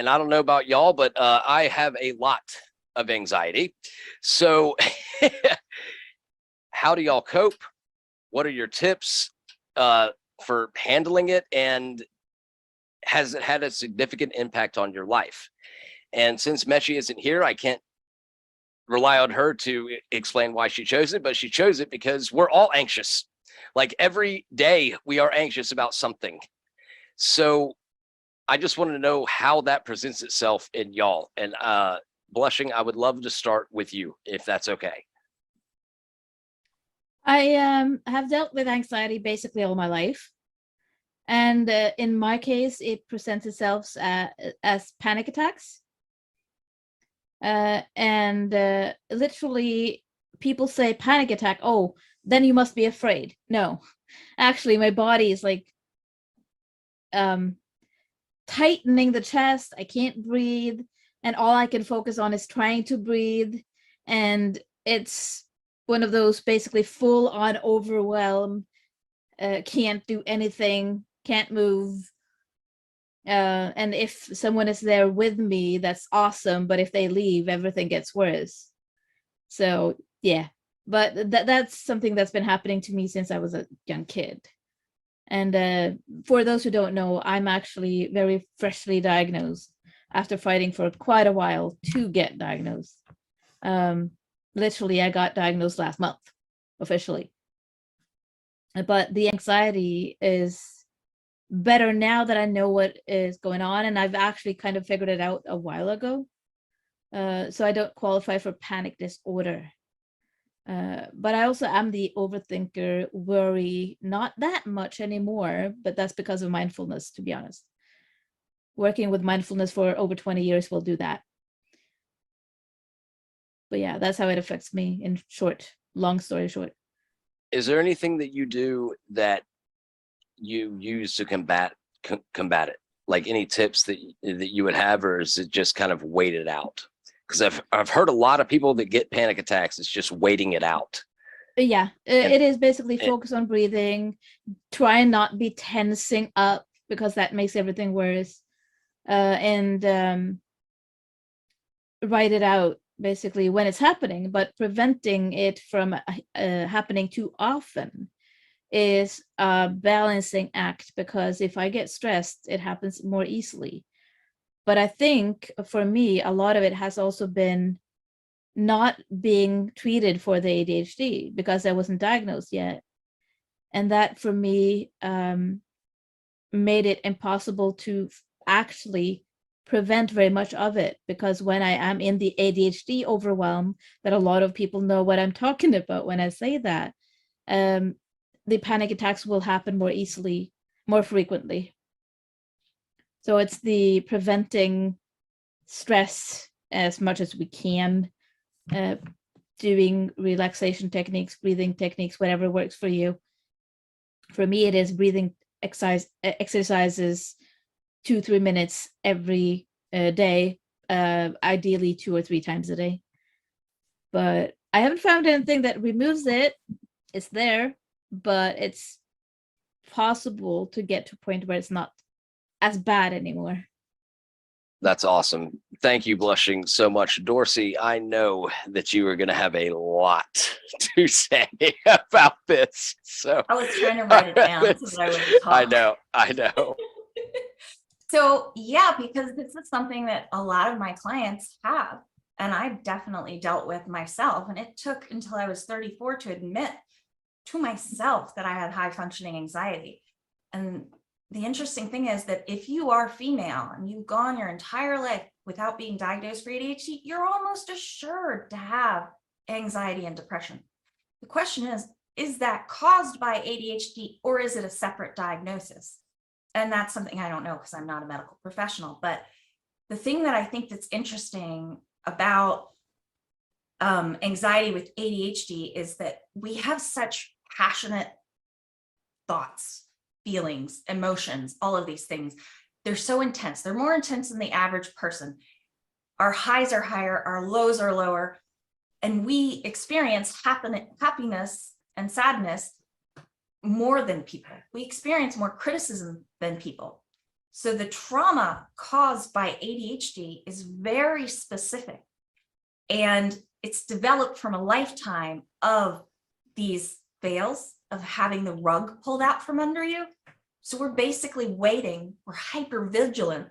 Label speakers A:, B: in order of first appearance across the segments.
A: and I don't know about y'all, but I have a lot of anxiety. So how do y'all cope? What are your tips for handling it? And has it had a significant impact on your life? And since Meshi isn't here, I can't rely on her to explain why she chose it, but she chose it because we're all anxious. Like every day we are anxious about something. So I just wanted to know how that presents itself in y'all. And Blushing, I would love to start with you, if that's okay.
B: I have dealt with anxiety basically all my life. And in my case, it presents itself as panic attacks. And literally people say panic attack. Oh, then you must be afraid. No, actually my body is like tightening the chest. I can't breathe. And all I can focus on is trying to breathe. And it's one of those basically full on overwhelm. Can't do anything, can't move. And if someone is there with me, that's awesome. But if they leave, everything gets worse. So yeah, but that's something that's been happening to me since I was a young kid. And for those who don't know, I'm actually very freshly diagnosed after fighting for quite a while to get diagnosed. Literally, I got diagnosed last month, officially. But the anxiety is better now that I know what is going on, and I've actually kind of figured it out a while ago. So I don't qualify for panic disorder. But I also am the overthinker, worry, not that much anymore, but that's because of mindfulness, to be honest. Working with mindfulness for over 20 years will do that. But yeah, that's how it affects me in short, long story short.
A: Is there anything that you do that you use to combat it? Like any tips that you would have, or is it just kind of wait it out? Because I've heard a lot of people that get panic attacks, it's just waiting it out.
B: But yeah, it is basically focus on breathing, try and not be tensing up because that makes everything worse. And write it out basically when it's happening, but preventing it from happening too often is a balancing act, because if I get stressed, it happens more easily. But I think for me, a lot of it has also been not being treated for the ADHD because I wasn't diagnosed yet. And that for me made it impossible to actually prevent very much of it, because when I am in the ADHD overwhelm, that a lot of people know what I'm talking about when I say that, the panic attacks will happen more easily, more frequently. So it's the preventing stress as much as we can, doing relaxation techniques, breathing techniques, whatever works for you. For me, it is breathing exercises 2-3 minutes every day, ideally 2 or 3 times a day. But I haven't found anything that removes it. It's there, but it's possible to get to a point where it's not as bad anymore.
A: That's awesome. Thank you, Blushing, so much. Dorsey, I know that you are going to have a lot to say about this. So
C: I was trying to write it down so that I would talk.
A: I know.
C: So yeah, because this is something that a lot of my clients have, and I've definitely dealt with myself. And it took until I was 34 to admit to myself that I had high functioning anxiety. And the interesting thing is that if you are female and you've gone your entire life without being diagnosed for ADHD, you're almost assured to have anxiety and depression. The question is that caused by ADHD, or is it a separate diagnosis? And that's something I don't know because I'm not a medical professional. But the thing that I think that's interesting about anxiety with ADHD is that we have such passionate thoughts, feelings, emotions, all of these things. They're so intense. They're more intense than the average person. Our highs are higher, our lows are lower, and we experience happiness and sadness more than people. We experience more criticism than people. So the trauma caused by ADHD is very specific, and it's developed from a lifetime of these fails, of having the rug pulled out from under you. So we're basically waiting, we're hyper vigilant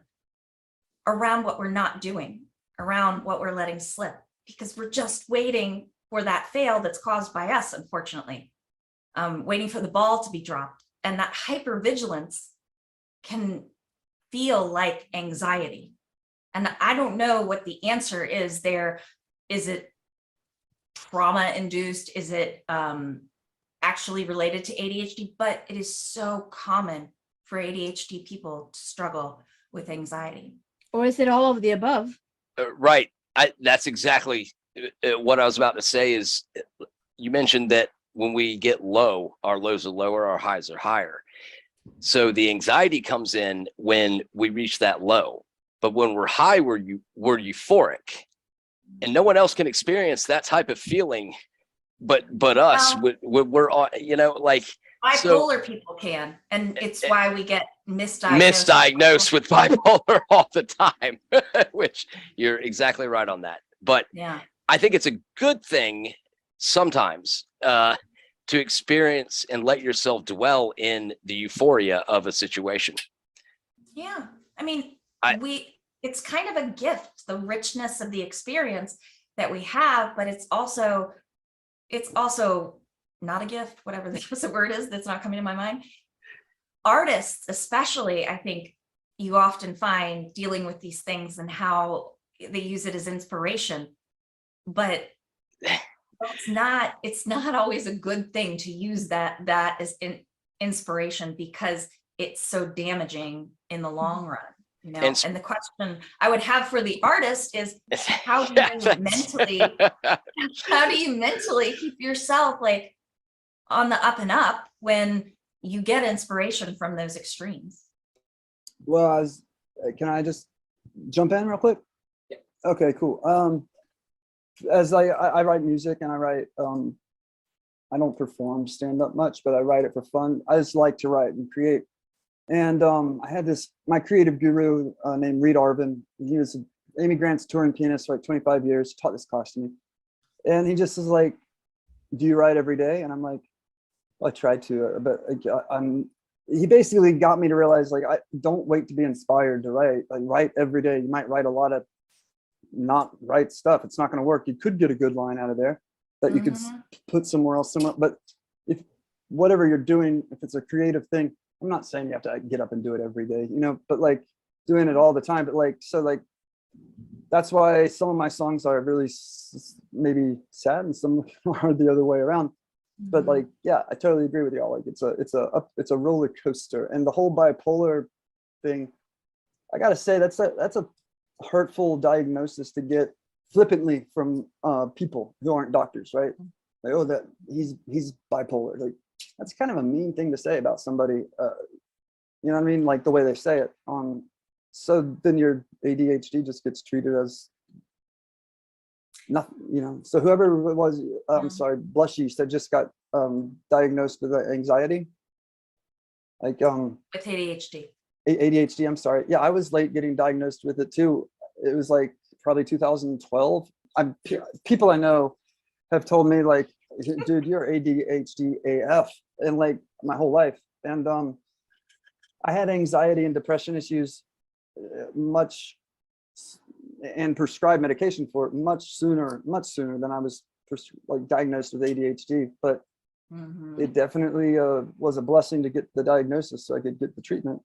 C: around what we're not doing, around what we're letting slip, because we're just waiting for that fail that's caused by us, unfortunately, waiting for the ball to be dropped. And that hypervigilance can feel like anxiety. And I don't know what the answer is there. Is it trauma induced? Is it actually related to ADHD? But it is so common for ADHD people to struggle with anxiety.
B: Or is it all of the above?
A: Right. That's exactly what I was about to say. Is you mentioned that when we get low, our lows are lower, our highs are higher. So the anxiety comes in when we reach that low. But when we're high, we're euphoric. And no one else can experience that type of feeling but us. We're all, like
C: bipolar people can, and it's why we get
A: misdiagnosed with bipolar all the time, which you're exactly right on that. But
C: yeah,
A: I think it's a good thing sometimes to experience and let yourself dwell in the euphoria of a situation.
C: Yeah, I mean, it's kind of a gift, the richness of the experience that we have, but it's also not a gift, whatever the word is that's not coming to my mind. Artists, especially, I think you often find dealing with these things and how they use it as inspiration, but it's not always a good thing to use that as inspiration, because it's so damaging in the long run. And the question I would have for the artist is, how do you mentally keep yourself like on the up and up when you get inspiration from those extremes?
D: Well, can I just jump in real quick?
A: Yeah.
D: Okay, cool. As I write music, and I write, I don't perform stand up much, but I write it for fun. I just like to write and create. And I had my creative guru named Reed Arvin. He was Amy Grant's touring pianist for like 25 years, taught this class to me. And he just was like, do you write every day? And I'm like, well, I try to, but he basically got me to realize, like, I don't wait to be inspired to write. Like, write every day. You might write a lot of not right stuff. It's not going to work. You could get a good line out of there that you could put somewhere else. But if whatever you're doing, if it's a creative thing, I'm not saying you have to get up and do it every day, but like doing it all the time. But that's why some of my songs are really maybe sad and some are the other way around. But like, yeah, I totally agree with y'all. Like it's a roller coaster, and the whole bipolar thing, I gotta say that's a hurtful diagnosis to get flippantly from people who aren't doctors, right? Like, oh, that he's bipolar. Like, that's kind of a mean thing to say about somebody. You know what I mean? Like the way they say it. So then your ADHD just gets treated as nothing, So whoever it was, I'm sorry, Blushy said just got diagnosed with anxiety. Like
C: With ADHD.
D: ADHD, I'm sorry. Yeah, I was late getting diagnosed with it too. It was like probably 2012. People I know have told me, like, dude, you're ADHD AF, and like my whole life. And I had anxiety and depression issues and prescribed medication for it much sooner than I was diagnosed with ADHD. But it definitely was a blessing to get the diagnosis so I could get the treatment.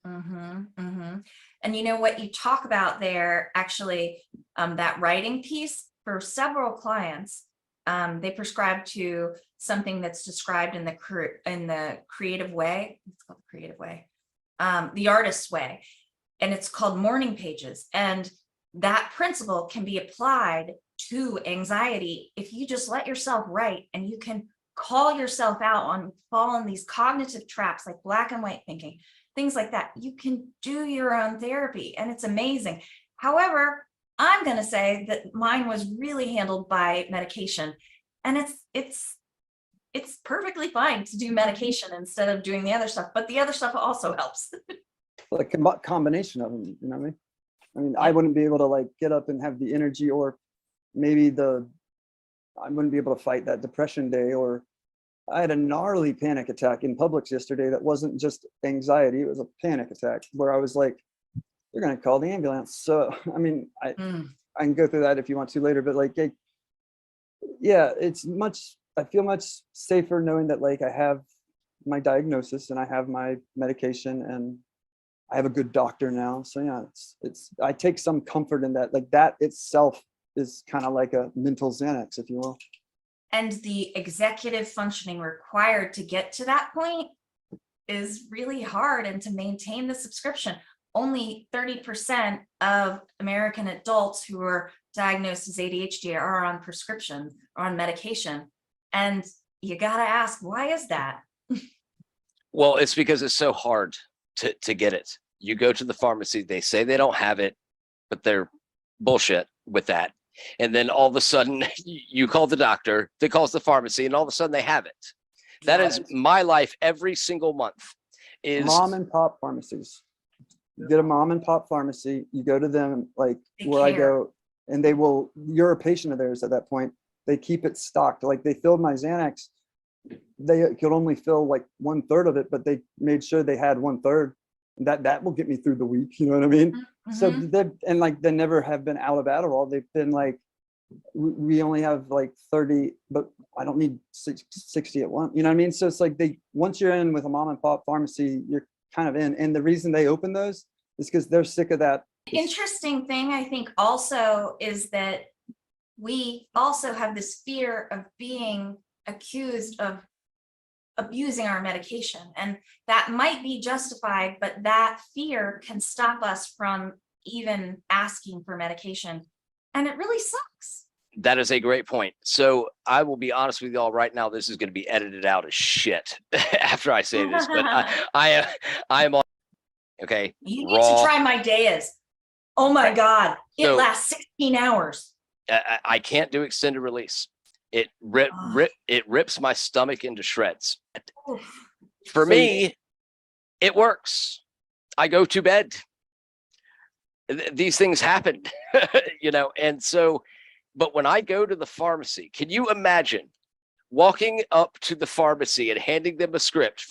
C: And you know what you talk about there, actually, that writing piece, for several clients, they prescribe to something that's described in the creative way. It's called the creative way, the artist's way, and it's called morning pages. And that principle can be applied to anxiety if you just let yourself write, and you can call yourself out on fall in these cognitive traps like black and white thinking, things like that. You can do your own therapy, and it's amazing. However, I'm going to say that mine was really handled by medication, and it's perfectly fine to do medication instead of doing the other stuff, but the other stuff also helps.
D: like combination of them, you know what I mean? I mean, I wouldn't be able to like get up and have the energy, or maybe I wouldn't be able to fight that depression day. Or I had a gnarly panic attack in Publix yesterday that wasn't just anxiety, it was a panic attack where I was like, they're going to call the ambulance. So, I mean, I can go through that if you want to later, but like, yeah, I feel much safer knowing that like I have my diagnosis and I have my medication and I have a good doctor now. So yeah, I take some comfort in that. Like that itself is kind of like a mental Xanax, if you will.
C: And the executive functioning required to get to that point is really hard, and to maintain the subscription. Only 30% of American adults who are diagnosed as ADHD are on prescription or on medication. And you gotta ask, why is that?
A: Well, it's because it's so hard to get it. You go to the pharmacy, they say they don't have it, but they're bullshit with that. And then all of a sudden you call the doctor, they calls the pharmacy, and all of a sudden they have it. That is my life every single month. Is
D: mom and pop pharmacies. You get a mom and pop pharmacy, you go to them, like where I go, and you're a patient of theirs at that point. They keep it stocked. Like they filled my Xanax. They could only fill like 1/3 of it, but they made sure they had 1/3. That will get me through the week. You know what I mean?
C: Mm-hmm.
D: So they never have been out of Adderall. They've been like, we only have like 30, but I don't need 60 at once. You know what I mean? So it's like once you're in with a mom and pop pharmacy, you're kind of in. And the reason they open those is because they're sick of that.
C: Interesting thing, I think, also is that we also have this fear of being accused of abusing our medication, and that might be justified, but that fear can stop us from even asking for medication, and it really sucks.
A: That is a great point. So I will be honest with y'all right now. This is going to be edited out as shit after I say this, but I am on. Okay.
C: You need to try my Deas. Oh my God. It lasts 16 hours.
A: I can't do extended release. It rips my stomach into shreds. For me, it works. I go to bed. These things happen, you know, and so, but when I go to the pharmacy, can you imagine walking up to the pharmacy and handing them a script?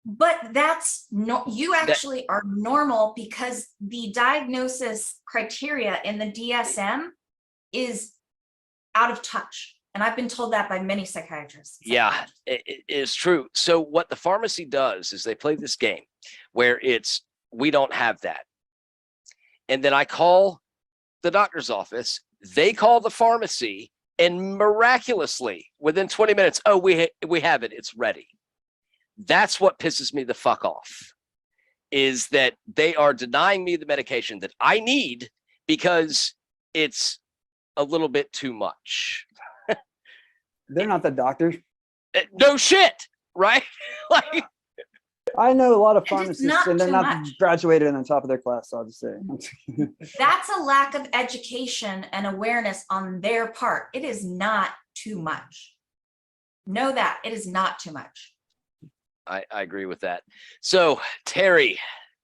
C: But that's no, you actually are normal, because the diagnosis criteria in the DSM is out of touch. And I've been told that by many psychiatrists.
A: Yeah, it is true. So what the pharmacy does is they play this game where we don't have that. And then I call the doctor's office, they call the pharmacy, and miraculously within 20 minutes, oh, we have it, it's ready. That's what pisses me the fuck off, is that they are denying me the medication that I need because it's a little bit too much.
D: They're not the doctors.
A: No shit, right? Like,
D: I know a lot of pharmacists, and they're not
C: much.
D: Graduated on the top of their class, I'll just say.
C: That's a lack of education and awareness on their part. It is not too much. Know that it is not too much.
A: I agree with that. So Terry,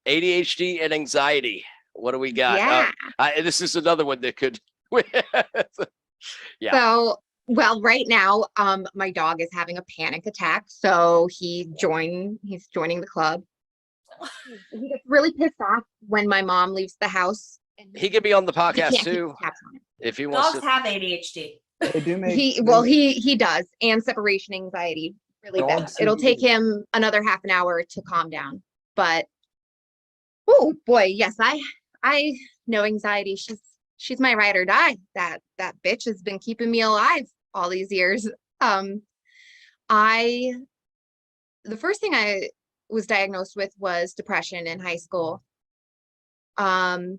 A: ADHD and anxiety. What do we got?
E: Yeah.
A: This is another one that could. Yeah.
E: So, well, right now, my dog is having a panic attack. So he's joining the club. He gets really pissed off when my mom leaves the house. And
A: He could be on the
E: he can't
A: podcast
E: keep
A: too
E: his tabs on him.
A: if he wants
C: Dogs
A: to.
C: have ADHD.
D: They do make.
E: He does, and separation anxiety really bad.
D: Dogs
E: It'll
D: do.
E: take him another half an hour to calm down. But oh boy, yes, I know anxiety. She's my ride or die. That bitch has been keeping me alive all these years. The first thing I was diagnosed with was depression in high school. That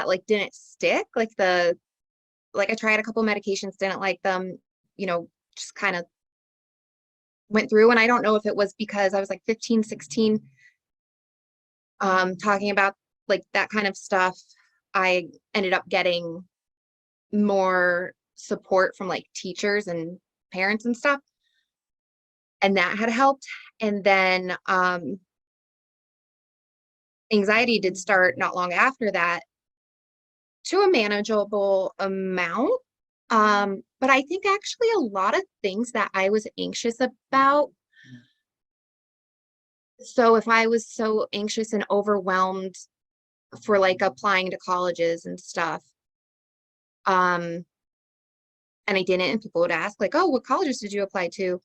E: like didn't stick. Like I tried a couple medications, didn't like them, you know, just kind of went through. And I don't know if it was because I was like 15, 16, talking about like that kind of stuff. I ended up getting more support from like teachers and parents and stuff. And that had helped. And then anxiety did start not long after that to a manageable amount. But I think actually a lot of things that I was anxious about. So if I was so anxious and overwhelmed for like applying to colleges and stuff, and I didn't, and people would ask like, oh, what colleges did you apply to?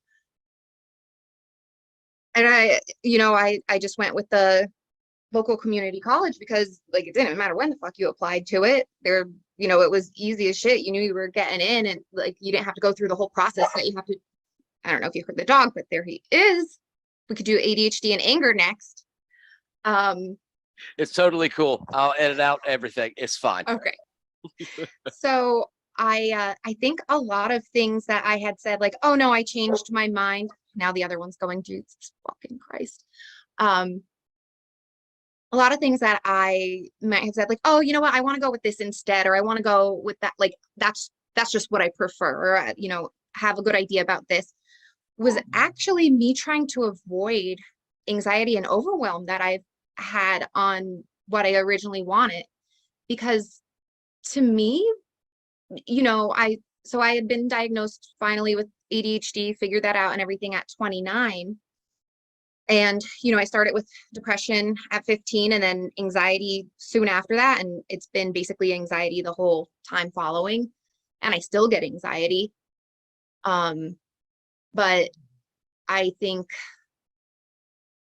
E: And I just went with the local community college because like it didn't matter when the fuck you applied to it. There, it was easy as shit. You knew you were getting in, and like you didn't have to go through the whole process that you have to. I don't know if you heard the dog, but there he is. We could do ADHD and anger next.
A: It's totally cool. I'll edit out everything. It's fine.
E: Okay. So I think a lot of things that I had said, like, oh no, I changed my mind. Now the other one's going, Jesus fucking Christ. A lot of things that I might have said, like, oh, you know what, I want to go with this instead, or I want to go with that. Like, that's just what I prefer, or, have a good idea about this, was actually me trying to avoid anxiety and overwhelm that I've had on what I originally wanted. Because to me, I had been diagnosed finally with ADHD, figured that out and everything at 29. And, I started with depression at 15 and then anxiety soon after that. And it's been basically anxiety the whole time following. And I still get anxiety. But I think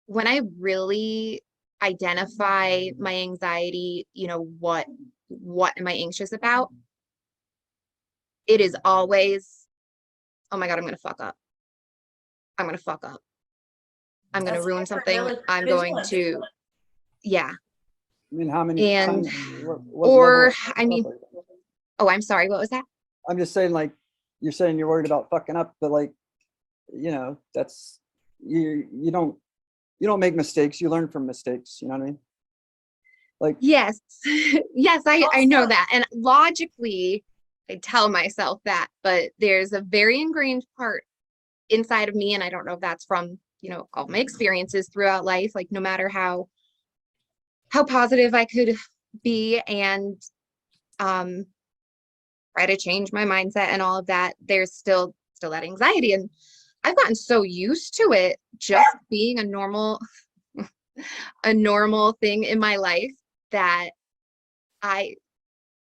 E: when I really identify my anxiety, what am I anxious about? It is always, oh my God, I'm going to fuck up. I'm going to fuck up. I'm going to ruin something. I'm going to, yeah.
D: I mean, how many
E: And,
D: times? What
E: I mean, oh, I'm sorry. What was that?
D: I'm just saying, like, you're saying you're worried about fucking up, but like, that's, you don't make mistakes. You learn from mistakes. You know what I mean? Like,
E: yes, yes, I know
C: Also-
E: that. And logically, I tell myself that, but there's a very ingrained part inside of me. And I don't know if that's from, all my experiences throughout life, like no matter how positive I could be and try to change my mindset and all of that, there's still that anxiety. And I've gotten so used to it just being a normal thing in my life that I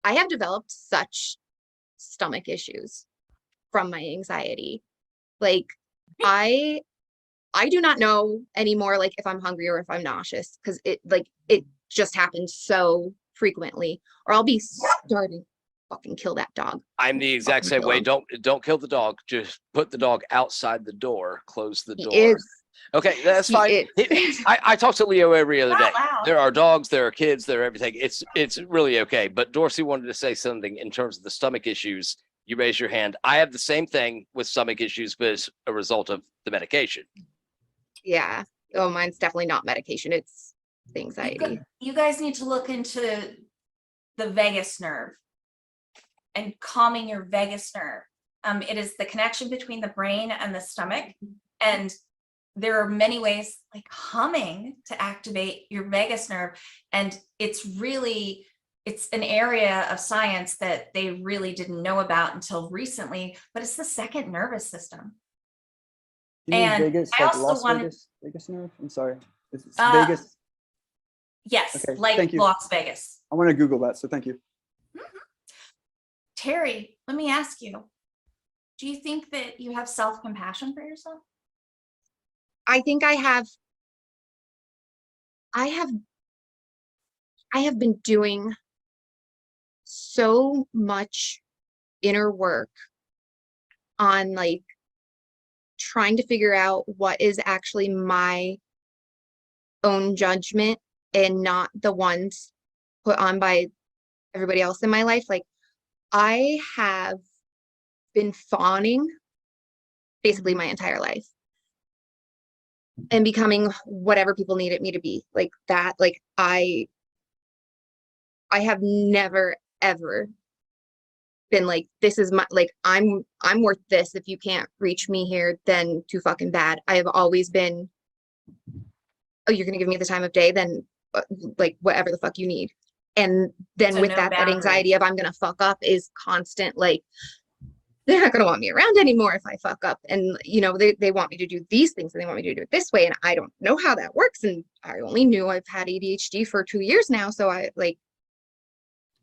E: have developed such stomach issues from my anxiety. Like I do not know anymore, like if I'm hungry or if I'm nauseous, because it just happens so frequently. Or I'll be starting, fucking kill that dog.
A: I'm the exact same way. Don't kill the dog. Just put the dog outside the door. Close the door.
E: He is.
A: Okay, that's
E: He
A: fine.
E: is.
A: I talk to Leo every other day.
C: Not loud.
A: There are dogs, there are kids, there are everything. It's really okay. But Dorsey wanted to say something in terms of the stomach issues. You raise your hand. I have the same thing with stomach issues, but it's a result of the medication.
E: Yeah. Oh, mine's definitely not medication. It's the anxiety.
C: You guys need to look into the vagus nerve and calming your vagus nerve. It is the connection between the brain and the stomach. And there are many ways, like humming, to activate your vagus nerve. And it's an area of science that they really didn't know about until recently, but it's the second nervous system.
D: you mean
C: And
D: Vegas,
C: I
D: like
C: also
D: Las
C: wanted-
D: Vegas nerve? I'm sorry. It's Vegas.
C: Yes,
D: Okay,
C: like
D: thank you.
C: Las Vegas.
D: I want to Google that. So thank you.
C: Terry, let me ask you, do you think that you have self-compassion for yourself?
E: I think I have been doing so much inner work on like trying to figure out what is actually my own judgment and not the ones put on by everybody else in my life. Like I have been fawning basically my entire life and becoming whatever people needed me to be, like that. Like I have never ever been like, this is my, like I'm worth this. If you can't reach me here, then too fucking bad. I have always been, oh, you're gonna give me the time of day, then like whatever the fuck you need. And then
C: So
E: with
C: no
E: that
C: boundaries.
E: anxiety of I'm gonna fuck up is constant, like they're not gonna want me around anymore if I fuck up. And you know, they want me to do these things and they want me to do it this way. And I don't know how that works. And I only knew I've had ADHD for 2 years now. So I like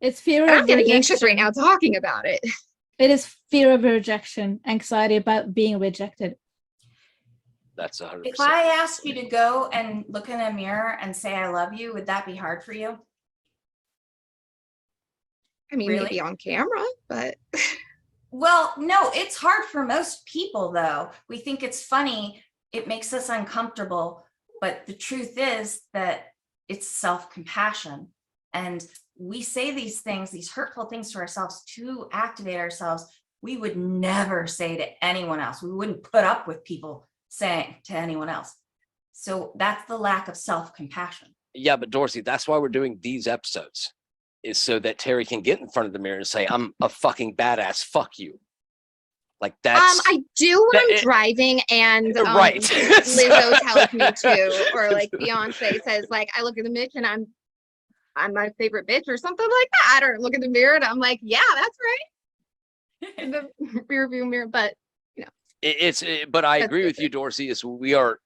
B: It's fear
E: I'm
B: of
E: getting anxious right
B: rejection.
E: now talking about it.
B: It is fear of rejection, anxiety about being rejected.
A: That's 100%.
C: If I asked you to go and look in a mirror and say, I love you, would that be hard for you?
E: I mean,
C: Really?
E: maybe on camera, but
C: Well, no, it's hard for most people though. We think it's funny. It makes us uncomfortable. But the truth is that it's self-compassion. And we say these things, these hurtful things to ourselves to activate ourselves. We would never say to anyone else. We wouldn't put up with people saying to anyone else. So that's the lack of self-compassion.
A: Yeah, but Dorsey, that's why we're doing these episodes, is so that Terry can get in front of the mirror and say, I'm a fucking badass, fuck you. Like that's
E: I do when I'm
A: it-
E: driving and
A: right.
E: Lizzo tells me to, or like Beyonce says, like I look in the mirror and I'm my favorite bitch or something like that. Or look in the mirror and I'm like, yeah, that's right. In the rear view mirror, but
A: But I
E: That's
A: agree with you,
E: different.
A: Dorsey, is we are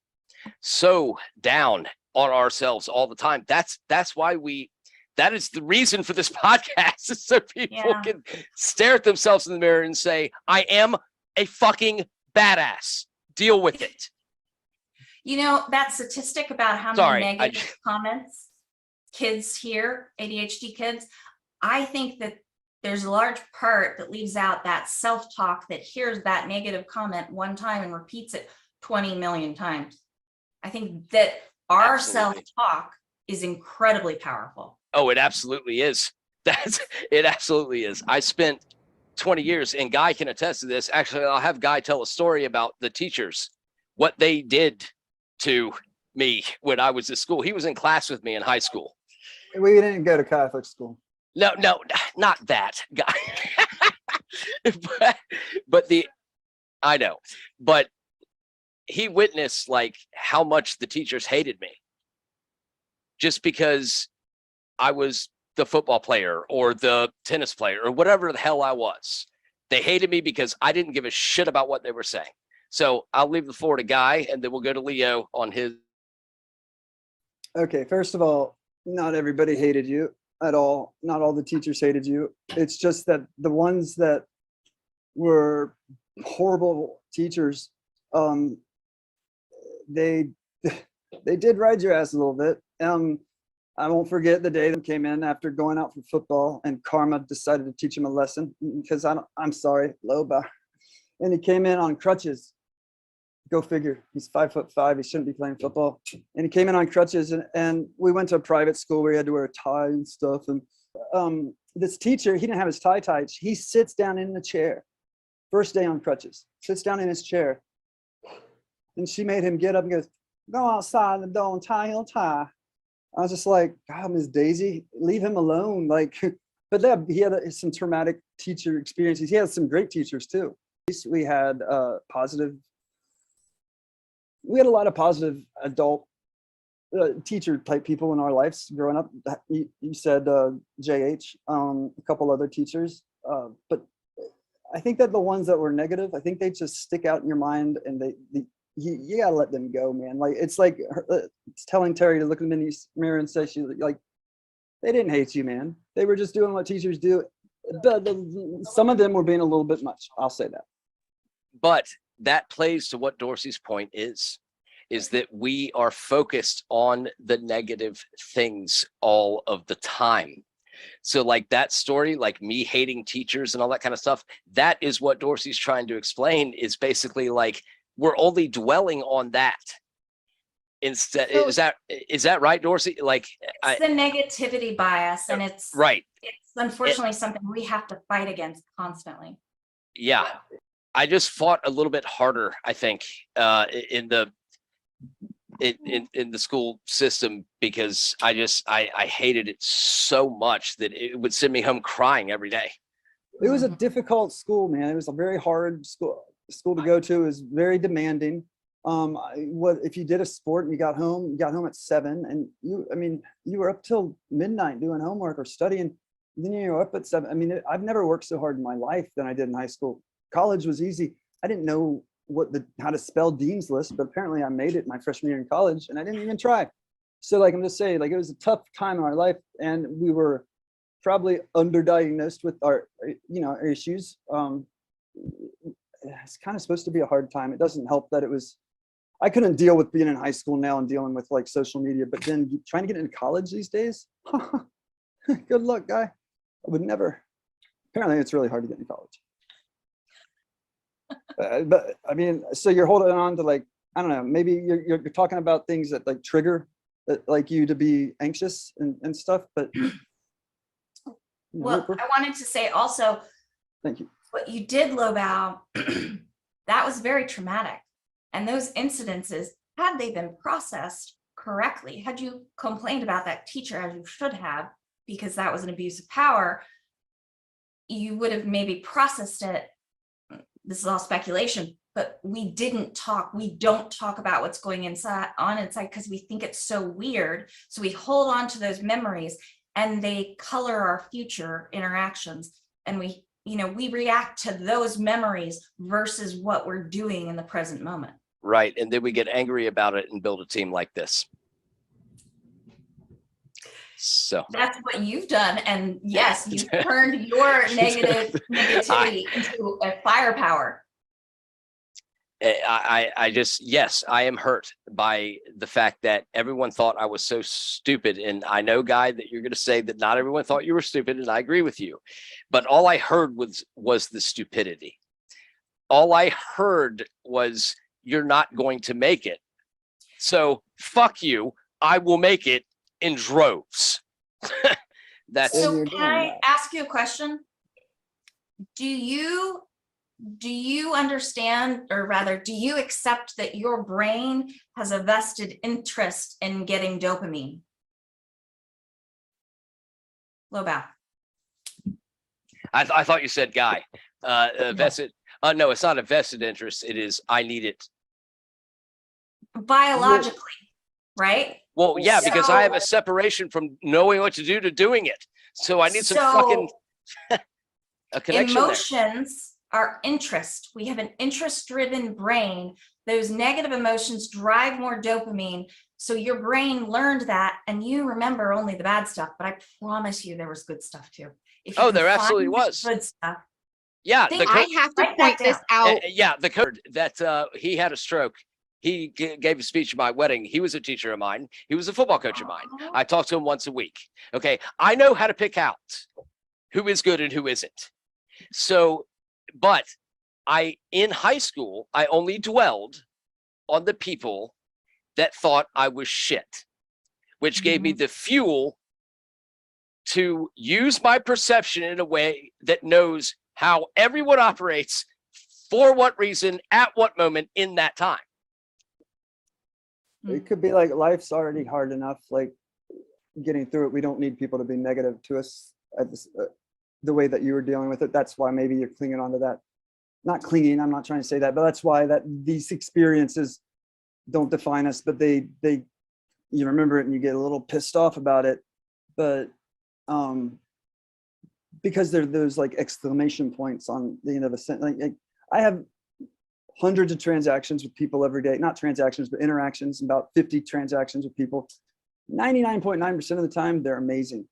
A: so down on ourselves all the time. That's why that is the reason for this podcast, is so people
C: Yeah.
A: can stare at themselves in the mirror and say, I am a fucking badass. Deal with it.
C: You know, that statistic about how
A: Sorry,
C: many negative comments kids hear, ADHD kids, I think that there's a large part that leaves out that self-talk that hears that negative comment one time and repeats it 20 million times. I think that our
A: Absolutely.
C: self-talk is incredibly powerful.
A: Oh, it absolutely is. It absolutely is. I spent 20 years, and Guy can attest to this. Actually, I'll have Guy tell a story about the teachers, what they did to me when I was at school. He was in class with me in high school.
D: We didn't go to Catholic school.
A: No, not that guy. but I know, but he witnessed like how much the teachers hated me just because I was the football player or the tennis player or whatever the hell I was. They hated me because I didn't give a shit about what they were saying. So I'll leave the floor to Guy, and then we'll go to Leo on his.
D: Okay, first of all, not everybody hated you at all. Not all the teachers hated you. It's just that the ones that were horrible teachers, they did ride your ass a little bit. I won't forget the day that came in after going out for football, and Karma decided to teach him a lesson because I'm sorry, low bar. And he came in on crutches. Go figure. He's 5'5". He shouldn't be playing football. And he came in on crutches, and we went to a private school where he had to wear a tie and stuff. And this teacher, he didn't have his tie tied. He sits down in the chair. First day on crutches, sits down in his chair. And she made him get up and goes, go outside and don't tie, he'll tie. I was just like, God, Miss Daisy, leave him alone. Like, but he had some traumatic teacher experiences. He had some great teachers too. We had we had a lot of positive adult teacher type people in our lives growing up. You said JH, a couple other teachers, but I think that the ones that were negative, I think they just stick out in your mind, and you gotta let them go, man. Like it's like it's telling Terry to look in the mirror and say she like they didn't hate you, man. They were just doing what teachers do. But some of them were being a little bit much. I'll say that.
A: But that plays to what Dorsey's point is that we are focused on the negative things all of the time. So like that story, like me hating teachers and all that kind of stuff, that is what Dorsey's trying to explain, is basically like we're only dwelling on that. Instead,
E: So-
A: is that right, Dorsey? Like
C: It's the negativity bias, and it's
A: right.
C: It's unfortunately something we have to fight against constantly.
A: Yeah. I just fought a little bit harder, I think, in the school system, because I hated it so much that it would send me home crying every day.
D: It was a difficult school, man. It was a very hard school to go to. It was very demanding. What if you did a sport and you got home at 7, and you were up till midnight doing homework or studying, then you were up at 7. I mean, I've never worked so hard in my life than I did in high school. College was easy. I didn't know how to spell Dean's List, but apparently I made it my freshman year in college, and I didn't even try. So like, I'm just saying, like, it was a tough time in our life, and we were probably underdiagnosed with our issues. It's kind of supposed to be a hard time. It doesn't help that I couldn't deal with being in high school now and dealing with like social media, but then trying to get into college these days, good luck, guy. I would never. Apparently it's really hard to get into college. But I mean, so you're holding on to, like, I don't know, maybe you're talking about things that like trigger like you to be anxious and stuff, but
C: Well, I wanted to say also,
D: thank you.
C: What you did, Lobau, that was very traumatic. And those incidences, had they been processed correctly, had you complained about that teacher as you should have, because that was an abuse of power, you would have maybe processed it. This is all speculation, but we don't talk about what's going inside because we think it's so weird. So we hold on to those memories, and they color our future interactions. And we react to those memories versus what we're doing in the present moment.
A: Right. And then we get angry about it and build a team like this. So
C: that's what you've done. And yes, you turned your negativity into a firepower.
A: Yes, I am hurt by the fact that everyone thought I was so stupid. And I know, Guy, that you're going to say that not everyone thought you were stupid, and I agree with you. But all I heard was the stupidity. All I heard was, you're not going to make it. So fuck you. I will make it in droves.
C: So can I ask you a question? Do you understand, or rather, do you accept that your brain has a vested interest in getting dopamine? Lobau.
A: I thought you said Guy. Vested. No, it's not a vested interest. It is, I need it.
C: Biologically, right?
A: Well, yeah, because I have a separation from knowing what to do to doing it. So I need some fucking a connection.
C: Emotions are interest. We have an interest-driven brain. Those negative emotions drive more dopamine. So your brain learned that, and you remember only the bad stuff. But I promise you, there was good stuff too.
A: There absolutely was
C: good stuff.
A: Yeah,
E: I have to point this out.
A: Yeah, the code that he had a stroke. He gave a speech at my wedding. He was a teacher of mine. He was a football coach of mine. I talked to him once a week. Okay, I know how to pick out who is good and who isn't. So, but in high school, I only dwelled on the people that thought I was shit, which gave me the fuel to use my perception in a way that knows how everyone operates, for what reason, at what moment in that time.
D: It could be like, life's already hard enough, like getting through it. We don't need people to be negative to us at this, the way that you were dealing with it. That's why maybe you're clinging onto that. Not clinging, I'm not trying to say that, but that's why these experiences don't define us, but you remember it and you get a little pissed off about it. But because there's like exclamation points on the end of a sentence. Like I have hundreds of transactions with people every day, not transactions, but interactions, about 50 transactions with people. 99.9% of the time, they're amazing.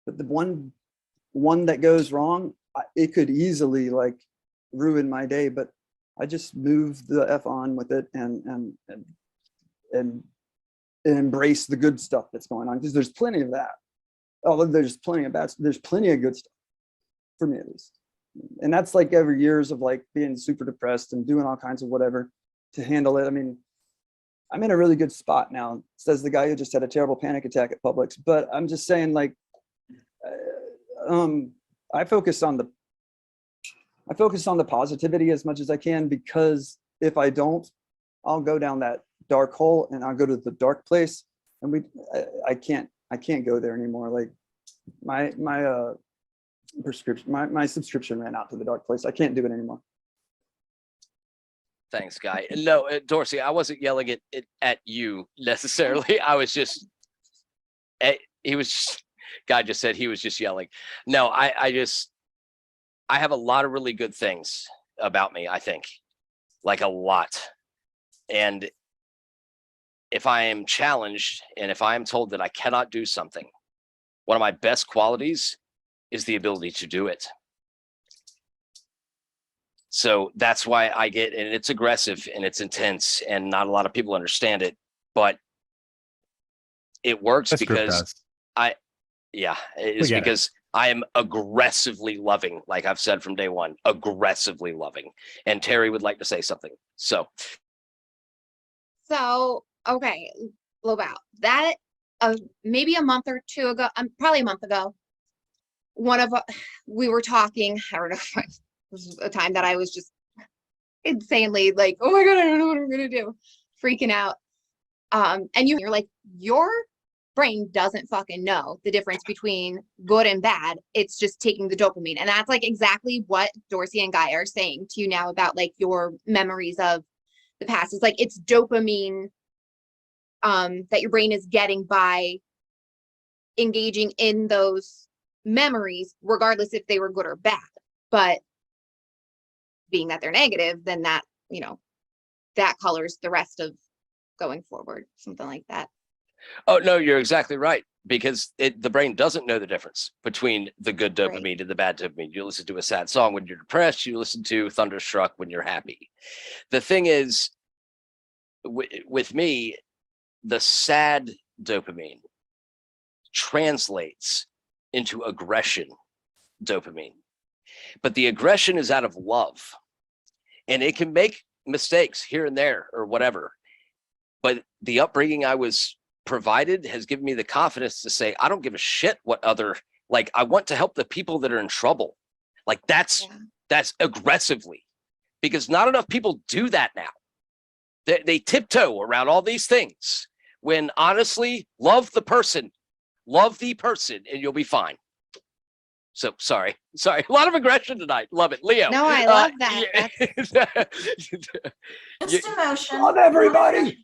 D: But the one that goes wrong, it could easily like ruin my day, but I just move the F on with it and embrace the good stuff that's going on, because there's plenty of that. Although there's plenty of bad, there's plenty of good stuff, for me at least. And that's like every years of like being super depressed and doing all kinds of whatever to handle it. I mean, I'm in a really good spot now, says the guy who just had a terrible panic attack at Publix. But I'm just saying, like, I focus on the positivity as much as I can, because if I don't, I'll go down that dark hole and I'll go to the dark place, and I can't go there anymore. Like my subscription ran out to the dark place. I can't do it anymore.
A: Thanks, Guy. No, Dorsey, I wasn't yelling at you necessarily. I was just, he was just, Guy just said he was just yelling. No, I have a lot of really good things about me, I think, like a lot. And if I am challenged and if I am told that I cannot do something, one of my best qualities is the ability to do it. So that's why I get, and it's aggressive and it's intense and not a lot of people understand it, but it works
F: This group
A: because
F: does.
A: it's because I am aggressively loving, like I've said from day one, aggressively loving. And Terry would like to say something. So
E: Okay, Lobao, that maybe a month or two ago, probably a month ago, we were talking, I don't know if it was a time that I was just insanely like, oh my God, I don't know what I'm gonna do, freaking out. And you're like, your brain doesn't fucking know the difference between good and bad. It's just taking the dopamine. And that's like exactly what Dorsey and Guy are saying to you now about like your memories of the past. It's like it's dopamine that your brain is getting by engaging in those memories, regardless if they were good or bad. But being that they're negative, then that, that colors the rest of going forward, something like that.
A: oh no, you're exactly right, because the brain doesn't know the difference between the good dopamine
E: Right.
A: and the bad dopamine. You listen to a sad song when you're depressed, you listen to Thunderstruck when you're happy. The thing is, with me, the sad dopamine translates into aggression dopamine, but the aggression is out of love, and it can make mistakes here and there or whatever, but the upbringing I was provided has given me the confidence to say, I don't give a shit what other, like, I want to help the people that are in trouble. Like that's aggressively, because not enough people do that now. They tiptoe around all these things when honestly, love the person, and you'll be fine. So sorry, a lot of aggression tonight. Love it, Leo.
E: No, I love that.
C: Just emotion.
D: Love everybody.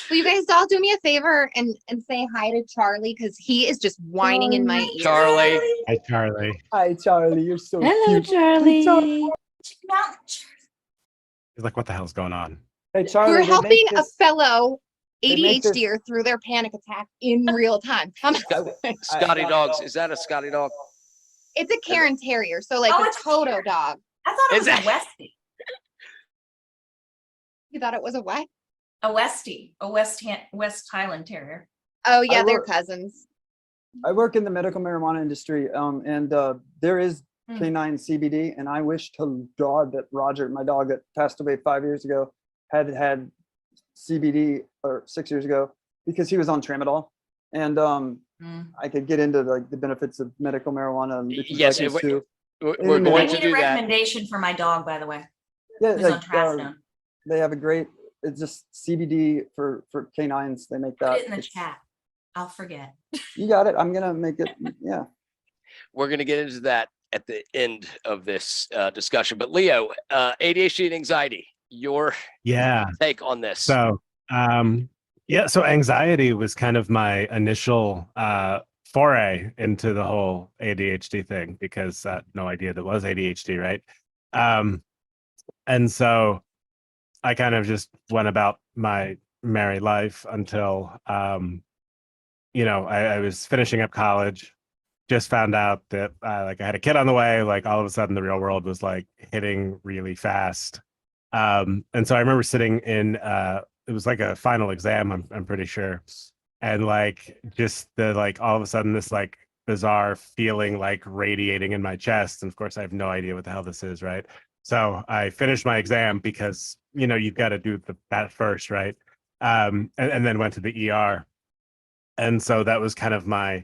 E: Will you guys all do me a favor and say hi to Charlie, because he is just whining in my ear.
A: Charlie.
F: Hi, Charlie.
D: Hi, Charlie. You're so
B: Hello,
D: cute.
B: Charlie.
F: He's like, what the hell's going on?
D: Hey, Charlie.
E: We're
D: they make
E: helping a
D: this-
E: fellow
D: they make this-
E: ADHDer through their panic attack in real time. Come on.
A: Scotty dogs. Is that a Scotty dog?
E: It's a Karen Terrier, so like
C: Oh,
E: a
C: it's a
E: Toto
C: Karen.
E: dog.
C: I thought it
A: Is
C: was
A: that-
C: a Westie.
E: You thought it was a what?
C: A Westie, a West Highland Terrier.
E: Oh yeah, they're
D: work-
E: cousins.
D: I work in the medical marijuana industry, and there is
C: Hmm.
D: canine CBD, and I wish to God that Roger, my dog that passed away 5 years ago, had CBD, or 6 years ago, because he was on tramadol, and
C: Mm.
D: I could get into like the benefits of medical marijuana. if you'd
A: Yes,
D: like us to.
A: We're
D: I
A: going
C: I
A: to
C: need
A: do
C: a
A: that.
C: recommendation for my dog, by the way,
D: Yeah,
C: who's on
D: like,
C: trazodone.
D: they have a great. It's just CBD for canines. They make
C: Put
D: that.
C: it in the
D: It's-
C: chat. I'll forget.
D: You got it. I'm gonna make it. Yeah.
A: We're going to get into that at the end of this discussion. But Leo, ADHD and anxiety, your
F: Yeah.
A: take on this.
F: So, so anxiety was kind of my initial foray into the whole ADHD thing, because no idea there was ADHD, right? And so I kind of just went about my merry life until, I was finishing up college, just found out that I had a kid on the way. Like all of a sudden the real world was like hitting really fast. And so I remember sitting in, it was like a final exam, I'm pretty sure. And like, just all of a sudden this like bizarre feeling like radiating in my chest. And of course I have no idea what the hell this is. Right. So I finished my exam because, you've got to do that first. Right. And then went to the ER. And so that was kind of my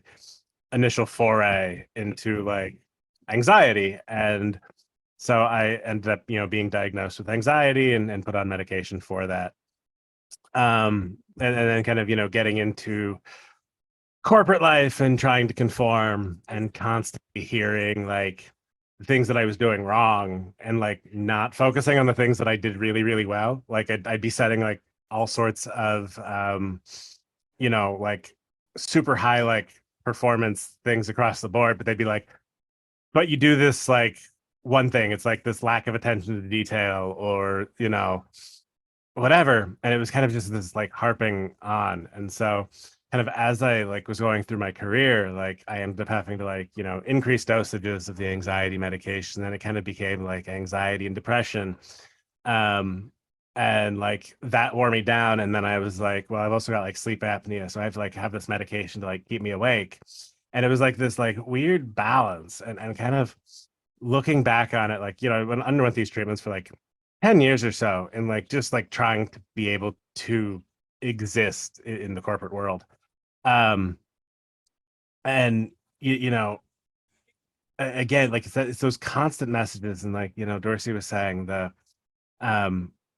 F: initial foray into like anxiety. And so I ended up, being diagnosed with anxiety and put on medication for that. And then kind of, getting into corporate life and trying to conform and constantly hearing like things that I was doing wrong and like not focusing on the things that I did really, really well. Like I'd be setting like all sorts of, like super high, like performance things across the board, but they'd be like, but you do this like one thing, it's like this lack of attention to detail or, whatever. And it was kind of just this like harping on. And so kind of as I like was going through my career, like I ended up having to like, increase dosages of the anxiety medication. Then it kind of became like anxiety and depression. And like that wore me down. And then I was like, well, I've also got like sleep apnea. So I have to like have this medication to like keep me awake. And it was like this like weird balance and kind of looking back on it, like, I underwent these treatments for like 10 years or so and like just like trying to be able to exist in the corporate world. And again, like it's those constant messages, and like Dorsey was saying, the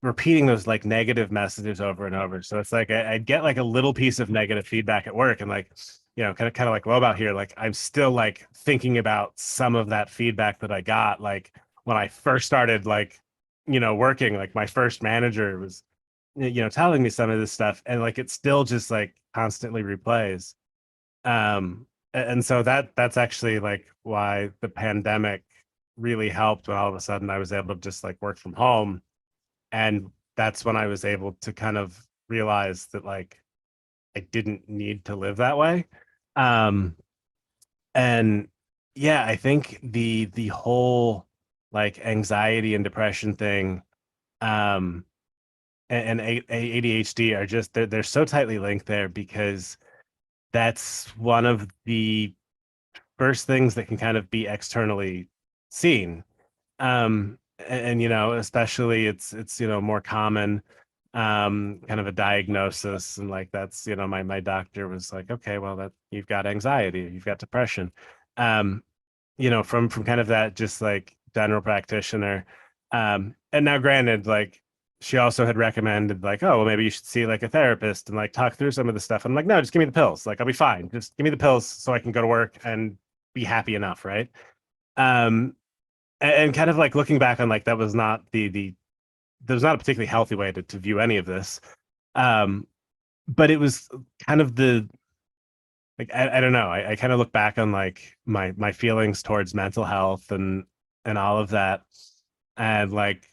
F: repeating those like negative messages over and over. So it's like I'd get like a little piece of negative feedback at work, and like kind of like low about here, like I'm still like thinking about some of that feedback that I got like when I first started like working. Like my first manager was telling me some of this stuff, and like it still just like constantly replays. And so that's actually like why the pandemic really helped, when all of a sudden I was able to just like work from home. And that's when I was able to kind of realize that like I didn't need to live that way. And yeah, I think the whole like anxiety and depression thing, and ADHD are just they're so tightly linked there, because that's one of the first things that can kind of be externally seen. And especially it's more common, kind of a diagnosis, and like that's my doctor was like, okay, well, that you've got anxiety, you've got depression. From kind of that just like general practitioner. And now granted, like she also had recommended like, oh, well, maybe you should see like a therapist and like talk through some of the stuff. I'm like, no, just give me the pills. Like I'll be fine. Just give me the pills so I can go to work and be happy enough, right? And kind of like looking back on like that was not there was not a particularly healthy way to view any of this. But it was kind of the like I don't know. I kind of look back on like my feelings towards mental health and all of that, and like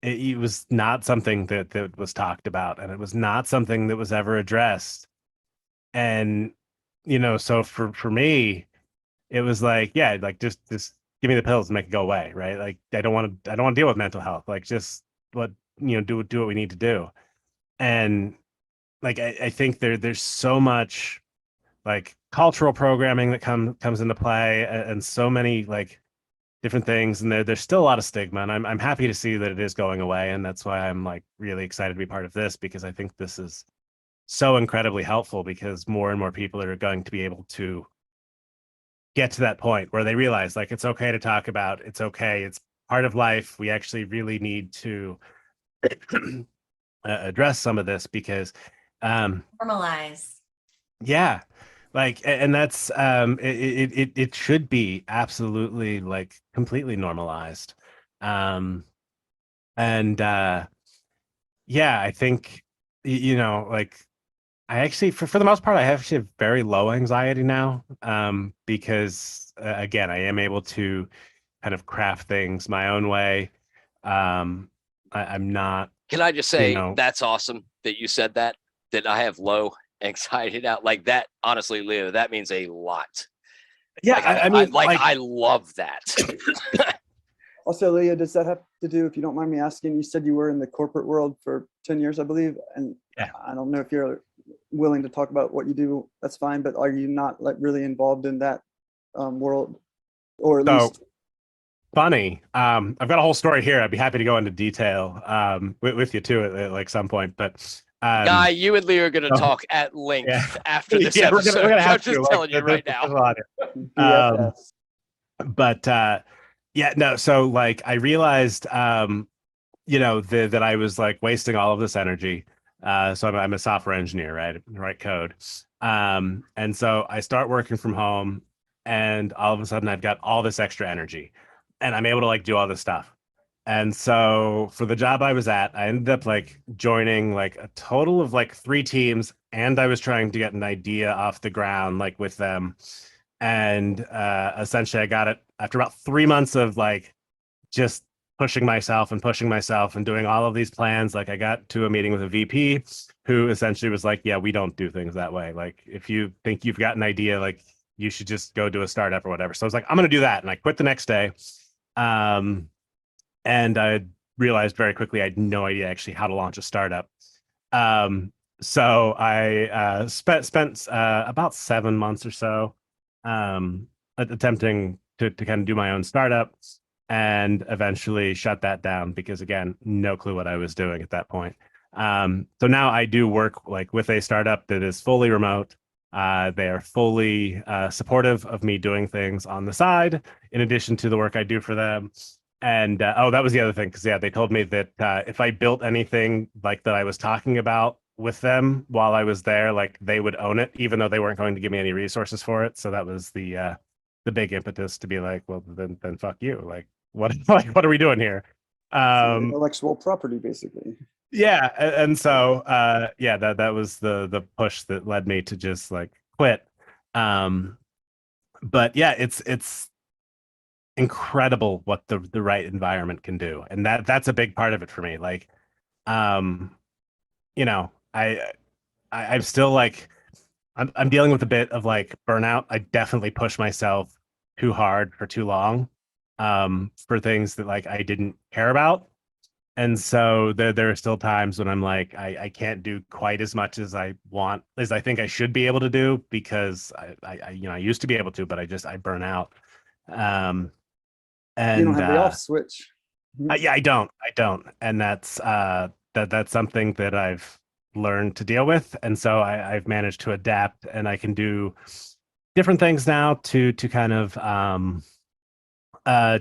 F: it was not something that was talked about, and it was not something that was ever addressed. And so for me, it was like, yeah, like just give me the pills and make it go away, right? Like I don't want to deal with mental health. Like just do what we need to do. And like I think there's so much like cultural programming that comes into play, and so many like different things, and there's still a lot of stigma, and I'm happy to see that it is going away, and that's why I'm like really excited to be part of this, because I think this is so incredibly helpful, because more and more people are going to be able to get to that point where they realize like it's okay to talk about, it's okay, it's part of life. We actually really need to address some of this, because
C: Normalize.
F: yeah, like and that's it should be absolutely like completely normalized. And yeah, I think like I actually for the most part I actually have very low anxiety now, because again, I am able to kind of craft things my own way. I'm not,
A: Can I just say
F: know.
A: that's awesome that you said that I have low anxiety now. Like that, honestly, Leo, that means a lot.
F: Yeah,
A: Like,
F: I mean, like,
A: I love that.
D: Also, Leah, does that have to do, if you don't mind me asking, you said you were in the corporate world for 10 years, I believe, and
F: yeah.
D: I don't know if you're willing to talk about what you do, that's fine, but are you not like really involved in that world, or at least?
F: Funny. I've got a whole story here. I'd be happy to go into detail with you too at like some point, but
A: Guy, you and Leo are going to talk at length after this episode.
F: We're gonna have
A: I'm just telling you right now.
F: But yeah, no. So like, I realized, that I was like wasting all of this energy. So I'm a software engineer, right? Write code. And so I start working from home, and all of a sudden I've got all this extra energy. and I'm able to like do all this stuff. And so for the job I was at, I ended up like joining like a total of like 3 teams, and I was trying to get an idea off the ground like with them. And essentially I got it after about 3 months of like just pushing myself and doing all of these plans. Like I got to a meeting with a VP who essentially was like, yeah, we don't do things that way. Like if you think you've got an idea, like you should just go do a startup or whatever. So I was like, I'm going to do that. And I quit the next day. And I realized very quickly I had no idea actually how to launch a startup. So I spent about 7 months or so attempting to kind of do my own startup, and eventually shut that down because, again, no clue what I was doing at that point. So now I do work like with a startup that is fully remote. They are fully supportive of me doing things on the side in addition to the work I do for them. And oh, that was the other thing, because yeah, they told me that if I built anything like that I was talking about with them while I was there, like they would own it, even though they weren't going to give me any resources for it. So that was the big impetus to be like, well, then fuck you. Like, what like what are we doing here?
D: Intellectual property, basically.
F: Yeah, and so yeah, that was the push that led me to just like quit. But yeah, it's incredible what the right environment can do, and that's a big part of it for me. Like you know, I'm still like I'm dealing with a bit of like burnout. I definitely push myself too hard for too long for things that like I didn't care about. And so there are still times when I'm like, I can't do quite as much as I want, as I think I should be able to do, because I used to be able to, but I burn out. And
D: You don't have the off switch.
F: yeah, I don't. And that's something that I've learned to deal with. And so I've managed to adapt, and I can do different things now to kind of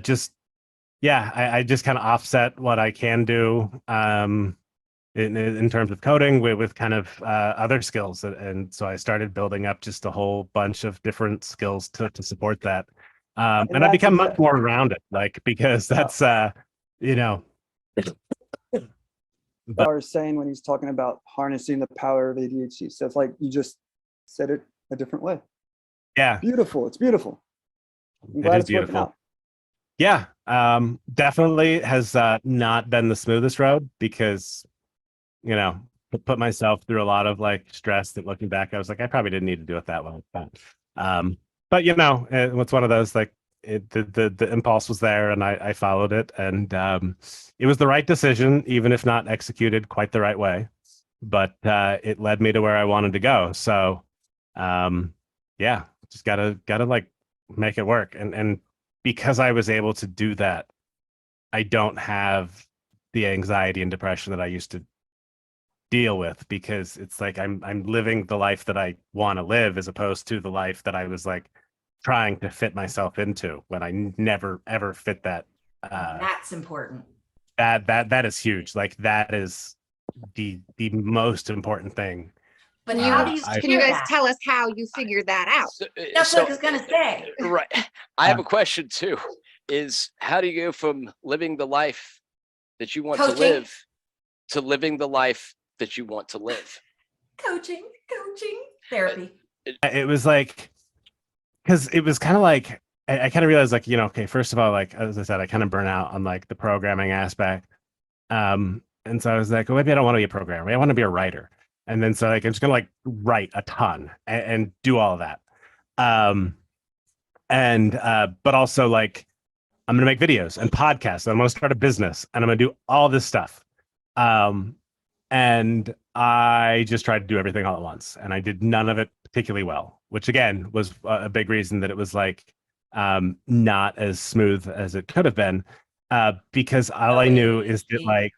F: just yeah, I just kind of offset what I can do in terms of coding with kind of other skills. And so I started building up just a whole bunch of different skills to support that. And I've become much more rounded, like, because that's, you know.
D: But I was saying when he's talking about harnessing the power of ADHD. So it's like you just said it a different way.
F: Yeah.
D: Beautiful. It's beautiful. I'm glad it's working out.
F: Yeah, definitely has not been the smoothest road, because, you know, put myself through a lot of like stress that, looking back, I was like, I probably didn't need to do it that way. But you know, it's one of those, like, the impulse was there, and I followed it, and it was the right decision, even if not executed quite the right way. But it led me to where I wanted to go. So yeah, just gotta like make it work. And because I was able to do that, I don't have the anxiety and depression that I used to deal with, because it's like I'm living the life that I want to live, as opposed to the life that I was like trying to fit myself into, when I never ever fit that.
C: That's important.
F: That is huge. Like, that is the most important thing.
C: But how do you
E: can you guys tell us how you figured that out?
C: That's what I was gonna say.
A: Right. I have a question too. Is how do you go from living the life that you want to live to living the life that you want to live?
C: Coaching, therapy.
F: It was like, because it was kind of like, I kind of realized, like, you know, okay, first of all, like, as I said, I kind of burn out on like the programming aspect. And so I was like, well, maybe I don't want to be a programmer. Maybe I want to be a writer. And then so like I'm just gonna like write a ton and do all of that. But also, like, I'm gonna make videos and podcasts, and I'm gonna start a business, and I'm gonna do all this stuff. And I just tried to do everything all at once, and I did none of it particularly well, which again was a big reason that it was like not as smooth as it could have been, because all I knew is that, like,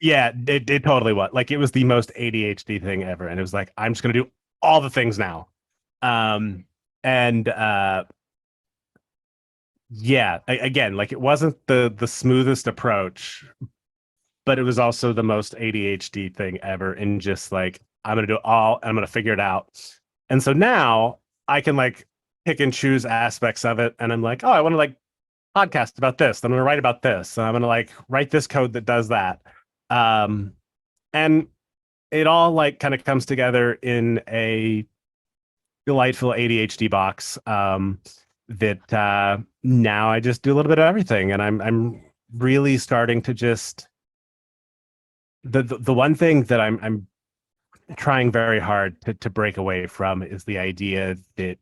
F: yeah, it totally was. Like, it was the most ADHD thing ever. And it was like, I'm just going to do all the things now. Yeah, again, like, it wasn't the smoothest approach, but it was also the most ADHD thing ever. And just like, I'm going to do it all, and I'm going to figure it out. And so now I can like pick and choose aspects of it. And I'm like, oh, I want to like podcast about this. I'm going to write about this. I'm going to like write this code that does that. And it all like kind of comes together in a delightful ADHD box that now I just do a little bit of everything, and I'm really starting to just the one thing that I'm trying very hard to break away from is the idea that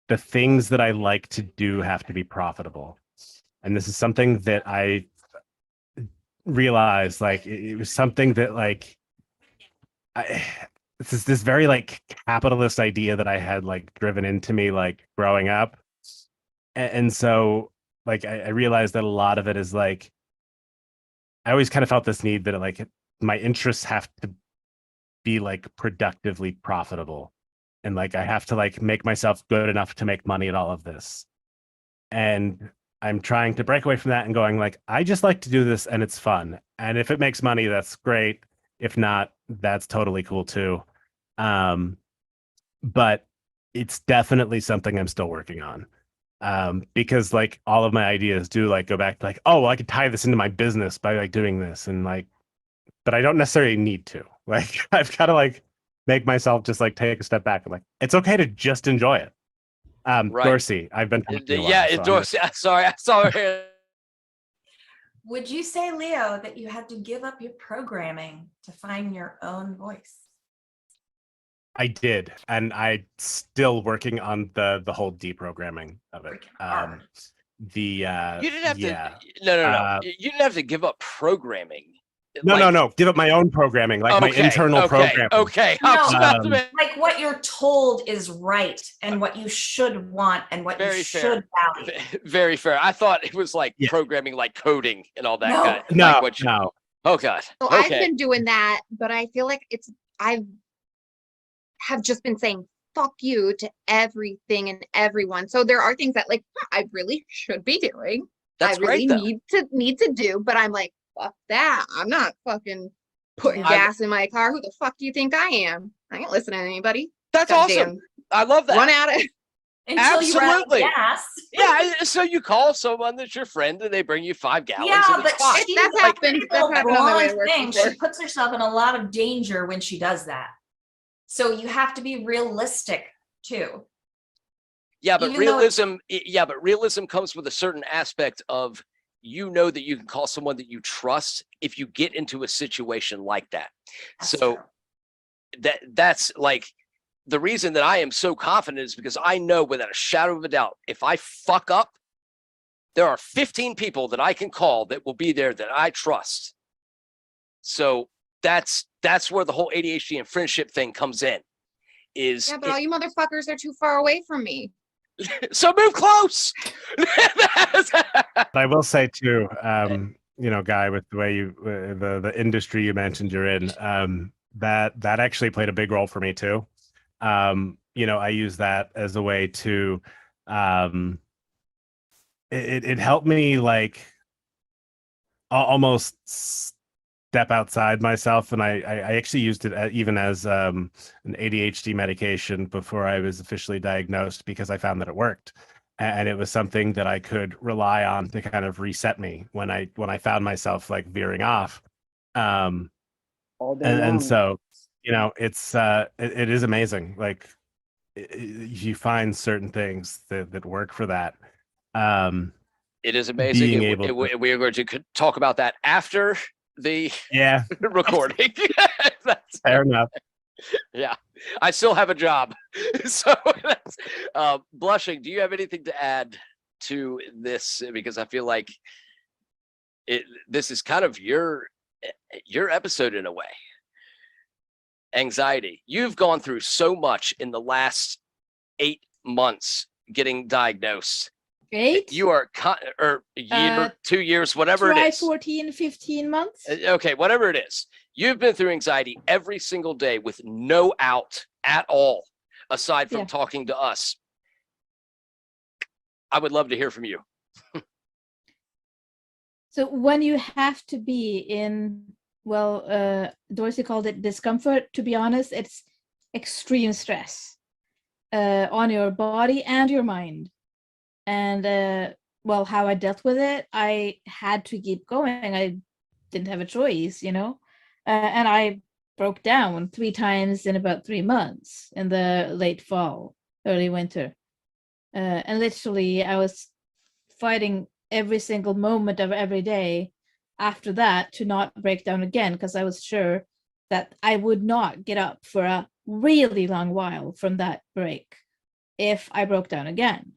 F: the things that I like to do have to be profitable. And this is something that I realized, like, it was something that, like, this very, like, capitalist idea that I had, like, driven into me, like, growing up. And so, like, I realized that a lot of it is, like, I always kind of felt this need that, like, my interests have to be, like, productively profitable. And, like, I have to, like, make myself good enough to make money at all of this. And I'm trying to break away from that and going, like, I just like to do this and it's fun. And if it makes money, that's great. If not, that's totally cool too. But it's definitely something I'm still working on. Because like all of my ideas do like go back to like, oh, well, I could tie this into my business by like doing this, and like, but I don't necessarily need to. Like, I've got to like make myself just like take a step back and like, it's okay to just enjoy it.
A: Right.
F: Dorsey, I've been talking a while,
A: yeah,
F: so I'm
A: Dorsey. Sorry, I saw her.
C: Would you say, Leo, that you had to give up your programming to find your own voice?
F: I did, and I'm still working on the whole deprogramming of it.
C: Freaking hard.
A: You didn't have
F: Yeah.
A: to. No. You didn't have to give up programming.
F: No. Give up my own programming, like my internal programming.
A: Okay.
C: No,
A: I was about to make-
C: like what you're told is right and what you should want and what
A: Very
C: you
A: fair.
C: should value.
A: Very fair. I thought it was like
F: Yeah.
A: programming, like coding and all that.
C: No.
A: Kind of,
F: No,
A: like what you,
F: no.
A: Oh God.
E: So I've
A: Okay.
E: been doing that, but I feel like I have just been saying fuck you to everything and everyone. So there are things that like I really should be doing.
A: That's
E: I really
A: great, though.
E: need to do, but I'm like, fuck that. I'm not fucking putting
C: Yeah.
E: gas in my car. Who the fuck do you think I am? I ain't listening to anybody.
A: That's
E: Goddamn.
A: awesome. I love that.
E: Run out of
C: Until you run out of
A: Absolutely.
C: gas.
A: Yeah. So you call someone that's your friend and they bring you 5 gallons.
C: Yeah,
A: and it's
C: but
A: fine.
C: she
E: That's
C: like,
E: happened.
C: it's a
E: That's happened on my way to work
C: thing.
E: before.
C: She puts herself in a lot of danger when she does that. So you have to be realistic too.
A: Yeah, but
C: Even though
A: realism comes with a certain aspect of, you know, that you can call someone that you trust if you get into a situation like that.
C: That's
A: So
C: true.
A: that's like the reason that I am so confident is because I know without a shadow of a doubt, if I fuck up, there are 15 people that I can call that will be there that I trust. So that's where the whole ADHD and friendship thing comes in. Is
E: Yeah, but all you motherfuckers are too far away from me.
A: so move close.
F: But I will say too, you know, Guy, with the way you the industry you mentioned you're in, that actually played a big role for me too. You know, I use that as a way to it helped me like almost step outside myself, and I actually used it even as an ADHD medication before I was officially diagnosed, because I found that it worked, and it was something that I could rely on to kind of reset me when I found myself like veering off.
D: All day long.
F: And so, you know, it's it is amazing. Like you find certain things that work for that.
A: It is amazing.
F: Being able to-
A: We are going to talk about that after the
F: Yeah,
A: recording. That's,
F: fair enough.
A: yeah, I still have a job. So that's, Blushing, do you have anything to add to this? Because I feel like this is kind of your episode in a way. Anxiety. You've gone through so much in the last 8 months getting diagnosed.
B: 8?
A: You are or a year, 2 years, whatever it
B: Try
A: is.
B: 14, 15 months.
A: Okay, whatever it is. You've been through anxiety every single day with no out at all, aside from
B: Yeah.
A: talking to us. I would love to hear from you.
B: So when you have to be in, well, Dorsey called it discomfort. To be honest, it's extreme stress on your body and your mind. And well, how I dealt with it, I had to keep going. I didn't have a choice, you know? And I broke down 3 times in about 3 months in the late fall, early winter. And literally, I was fighting every single moment of every day after that to not break down again, because I was sure that I would not get up for a really long while from that break if I broke down again.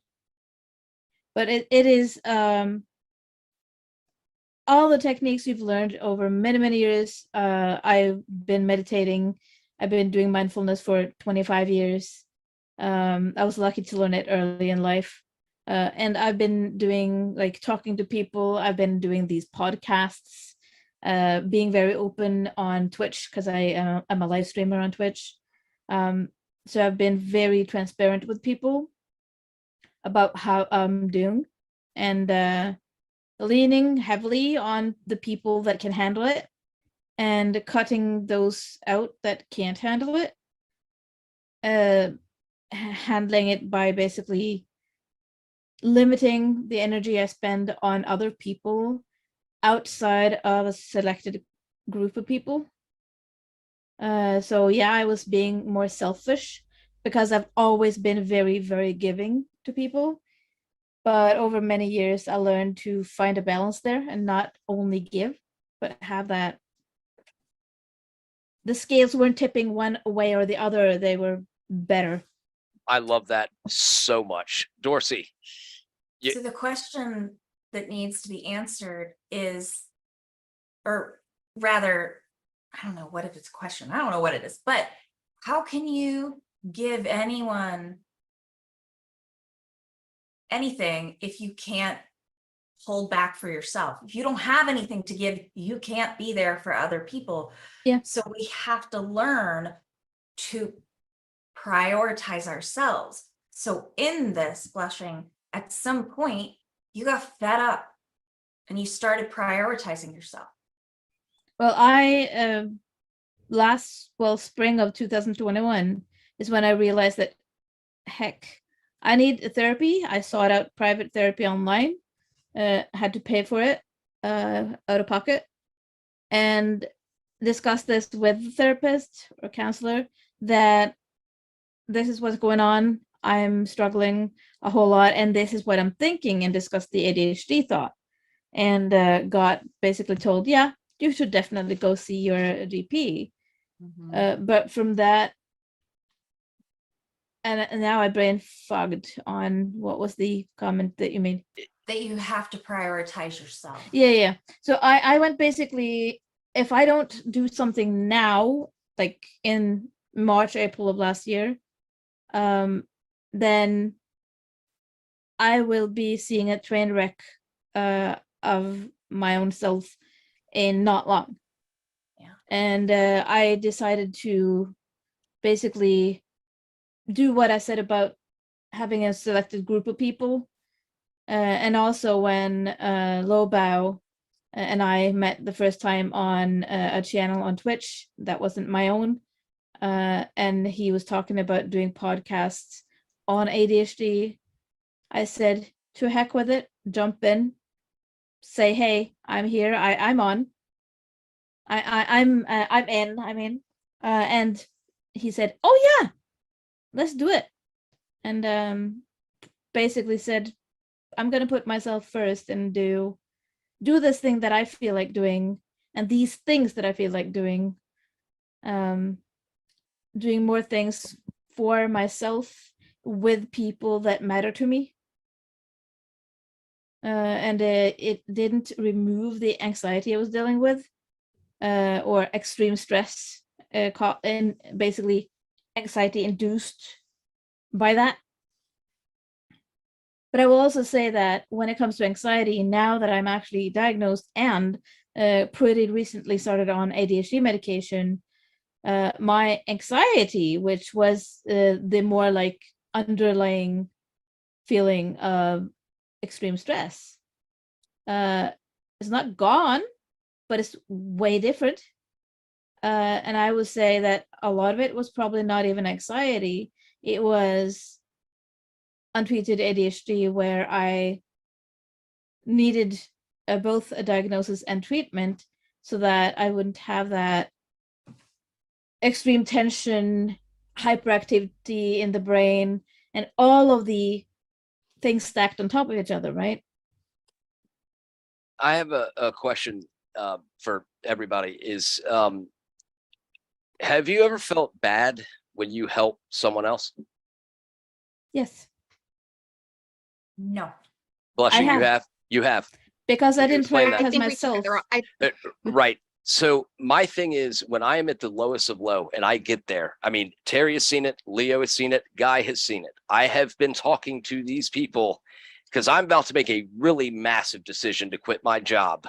B: But it is all the techniques you've learned over many, many years. I've been meditating. I've been doing mindfulness for 25 years. I was lucky to learn it early in life. And I've been doing like talking to people. I've been doing these podcasts, being very open on Twitch because I'm a live streamer on Twitch. So I've been very transparent with people about how I'm doing, and leaning heavily on the people that can handle it and cutting those out that can't handle it. Handling it by basically limiting the energy I spend on other people outside of a selected group of people. So yeah, I was being more selfish because I've always been very, very giving to people. But over many years, I learned to find a balance there and not only give, but have that. The scales weren't tipping one way or the other, they were better.
A: I love that so much. Dorsey.
C: So the question that needs to be answered is, or rather, I don't know what if it's a question. I don't know what it is, but how can you give anyone anything if you can't hold back for yourself? If you don't have anything to give, you can't be there for other people.
B: Yeah.
C: So we have to learn to prioritize ourselves. So in this blushing, at some point, you got fed up and you started prioritizing yourself.
B: Well, spring of 2021 is when I realized that, heck, I need therapy. I sought out private therapy online, had to pay for it out of pocket, and discussed this with the therapist or counselor that this is what's going on. I'm struggling a whole lot, and this is what I'm thinking, and discussed the ADHD thought, and got basically told, yeah, you should definitely go see your GP. But from that, and now I brain fogged on what was the comment that you made.
C: That you have to prioritize yourself.
B: Yeah. So I went basically, if I don't do something now, like in March, April of last year, then I will be seeing a train wreck of my own self in not long.
C: Yeah.
B: And I decided to basically do what I said about having a selected group of people. And also when Lobao and I met the first time on a channel on Twitch that wasn't my own, and he was talking about doing podcasts on ADHD, I said, to heck with it, jump in, say, hey, I'm here, I'm on, I'm in, I mean, and he said, oh yeah, let's do it. And basically said, I'm gonna put myself first and do this thing that I feel like doing, and these things that I feel like doing, doing more things for myself with people that matter to me. And it didn't remove the anxiety I was dealing with, or extreme stress, and basically anxiety induced by that. But I will also say that when it comes to anxiety, now that I'm actually diagnosed and pretty recently started on ADHD medication, my anxiety, which was the more like underlying feeling of extreme stress, is not gone, but it's way different. And I would say that a lot of it was probably not even anxiety. It was untreated ADHD, where I needed both a diagnosis and treatment so that I wouldn't have that extreme tension, hyperactivity in the brain, and all of the things stacked on top of each other, right?
A: I have a question for everybody is, have you ever felt bad when you help someone else?
B: Yes,
C: No.
A: Blushing, you
B: have.
A: have? You have.
B: because I
A: Can you
B: didn't
A: explain that?
E: I
B: prioritize
E: think we took
B: myself.
E: it the wrong.
A: Right. So my thing is when I am at the lowest of low and I get there, I mean, Terry has seen it, Leo has seen it, Guy has seen it. I have been talking to these people because I'm about to make a really massive decision to quit my job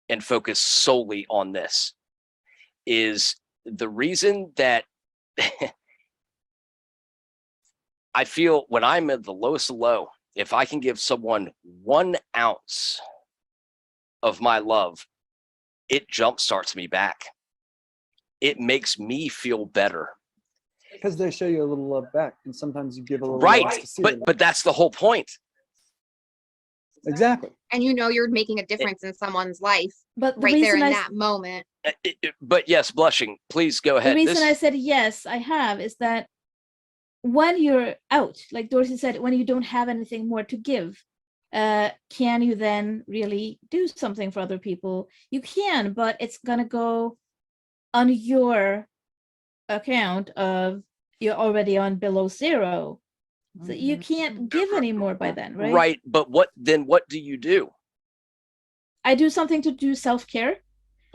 A: and focus solely on this. Is the reason that I feel when I'm at the lowest of low, if I can give someone 1 ounce of my love, it jumpstarts me back. It makes me feel better.
D: Because they show you a little love back, and sometimes you give a little
A: Right.
D: love to see
A: But
D: it.
A: but that's the whole point.
D: Exactly.
E: And you know you're making a difference in someone's life
B: But the
E: right there
B: reason
E: in
B: I
E: that moment.
A: But yes, Blushing, please go
B: the
A: ahead.
B: reason I
A: This,
B: said yes, I have, is that when you're out, like Dorsey said, when you don't have anything more to give, can you then really do something for other people? You can, but it's gonna go on your account of you're already on below zero. So you
C: Mhm.
B: can't give anymore by then, right?
A: right. But what do you do?
B: I do something to do self-care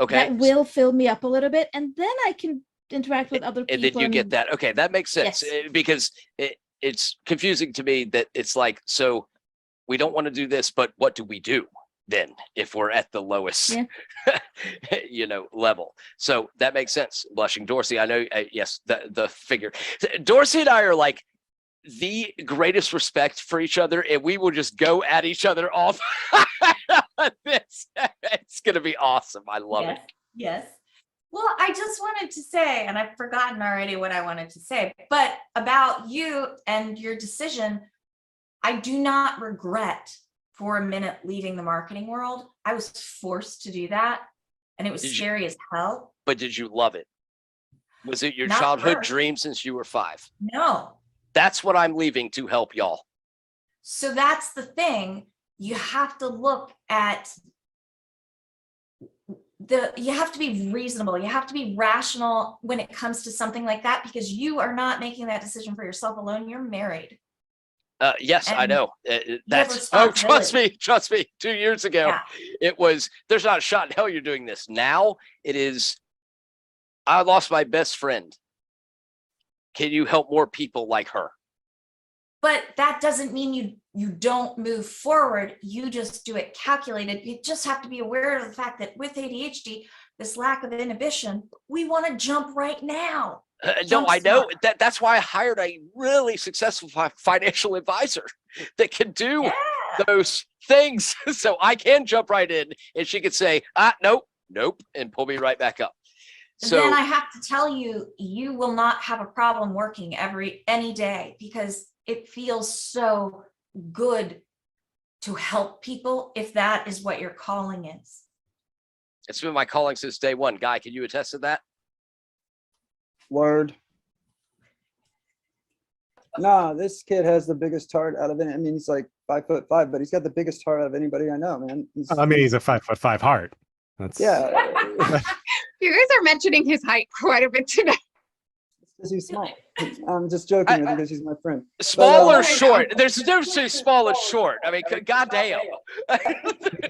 A: Okay.
B: that will fill me up a little bit, and then I can interact with other
A: And
B: people.
A: then you get that. Okay, that makes sense.
B: Yes.
A: Because it's confusing to me that it's like, so we don't want to do this, but what do we do then if we're at the lowest
B: Yeah.
A: level? So that makes sense. Blushing. Dorsey, I know, yes, the figure. Dorsey and I are like the greatest respect for each other, and we will just go at each other off. It's gonna be awesome. I love
C: Yes,
A: it.
C: yes. Well, I just wanted to say, and I've forgotten already what I wanted to say, but about you and your decision, I do not regret for a minute leaving the marketing world. I was forced to do that, and it was
A: Did you-
C: scary as hell.
A: But did you love it? Was it your
C: Not
A: childhood
C: first.
A: dream since you were 5?
C: No.
A: That's what I'm leaving to help y'all.
C: So that's the thing. You have to look at you have to be reasonable. You have to be rational when it comes to something like that, because you are not making that decision for yourself alone. You're married.
A: Yes, I
C: And
A: know. That's trust
C: responsibility.
A: me. 2 years ago,
C: Yeah.
A: it was. There's not a shot in hell you're doing this. Now it is. I lost my best friend. Can you help more people like her?
C: But that doesn't mean you don't move forward. You just do it calculated. You just have to be aware of the fact that with ADHD, this lack of inhibition, we want to jump right now.
A: No, I know
C: Jumpstart.
A: that's why I hired a really successful financial advisor that can do
C: Yeah.
A: those things, so I can jump right in, and she could say, nope, and pull me right back up. So
C: then I have to tell you, you will not have a problem working any day, because it feels so good to help people if that is what your calling is.
A: it's been my calling since day one. Guy, can you attest to that?
D: Word. Nah, this kid has the biggest heart out of it. I mean, he's like 5'5", but he's got the biggest heart out of anybody I know, man.
F: I mean, he's a 5'5" heart. That's
D: Yeah,
E: You guys are mentioning his height quite a bit today.
D: because he's small. I'm just joking with you because he's my friend.
A: Small
D: But,
A: or short? There's a difference between small and short. I mean, goddamn.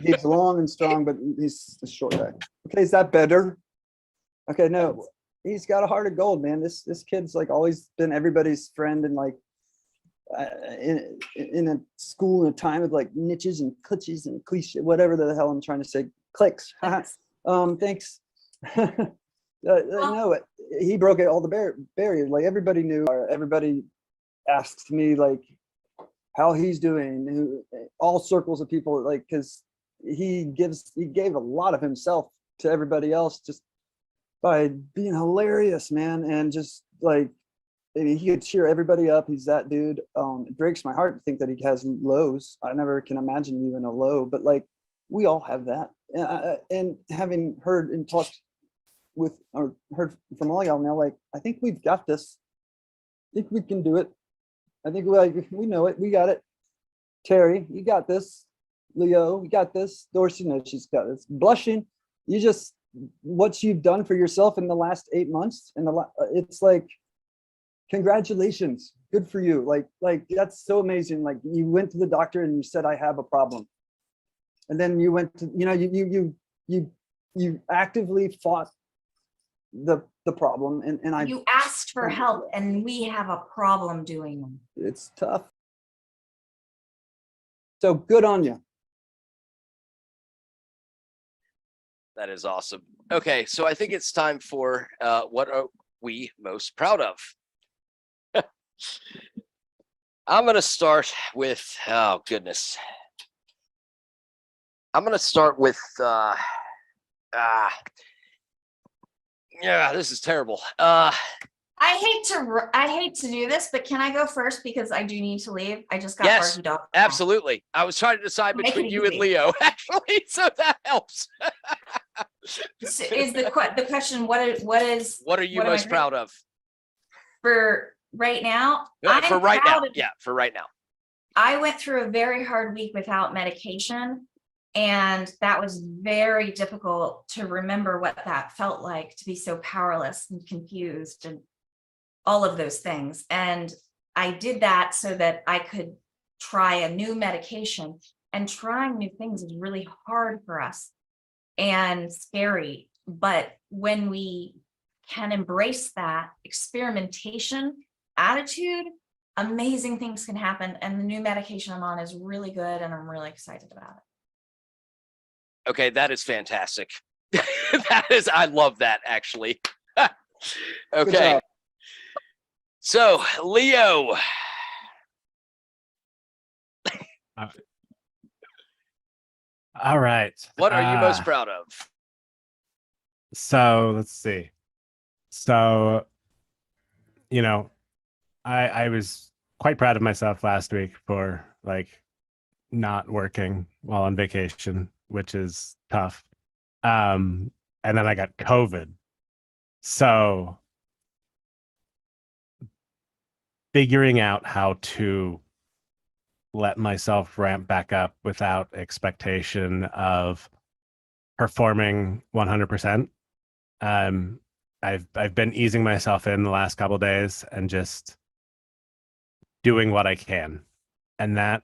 D: He's long and strong, but he's a short guy. Okay, is that better? Okay, no, he's got a heart of gold, man. This kid's like always been everybody's friend, and like in a school in a time of like niches and clutches and cliche, whatever the hell I'm trying to say, clicks. Thanks. No, he broke all the barriers. Like everybody knew, everybody asks me like how he's doing, all circles of people, like, because he gave a lot of himself to everybody else just by being hilarious, man, and just like I mean, he could cheer everybody up. He's that dude. It breaks my heart to think that he has lows. I never can imagine even a low, but like we all have that. And having heard and talked with or heard from all y'all now, like I think we've got this. I think we can do it. I think we know it. We got it. Terry, you got this. Leo, you got this. Dorsey knows she's got this. Blushing, you just what you've done for yourself in the last 8 months, and it's like. Congratulations, good for you. Like that's so amazing. Like you went to the doctor and you said, I have a problem. And then you went to, you actively fought the problem and
C: You asked for help and we have a problem doing them.
D: it's tough. So good on you.
A: That is awesome. Okay, so I think it's time for what are we most proud of? I'm going to start with, oh goodness. I'm going to start with, yeah, this is terrible.
C: I hate to do this, but can I go first because I do need to leave? I just got
A: Yes,
C: barked up.
A: absolutely. I was trying to decide
C: Make it
A: between you and
C: easy.
A: Leo, actually, so that helps.
C: Is the question what
A: What are you
C: what am I
A: most proud of?
C: for right now?
A: For
C: I'm
A: right now.
C: proud of-
A: Yeah, for right now.
C: I went through a very hard week without medication, and that was very difficult to remember what that felt like to be so powerless and confused and all of those things. And I did that so that I could try a new medication, and trying new things is really hard for us and scary. But when we can embrace that experimentation attitude, amazing things can happen. And the new medication I'm on is really good, and I'm really excited about it.
A: Okay, that is fantastic. I love that actually.
D: Good
A: Okay,
D: job.
A: so Leo,
F: All right.
A: what are you most proud of?
F: So let's see. So, I was quite proud of myself last week for like not working while on vacation, which is tough. And then I got COVID. So figuring out how to let myself ramp back up without expectation of performing 100%. I've been easing myself in the last couple of days and just doing what I can, and that's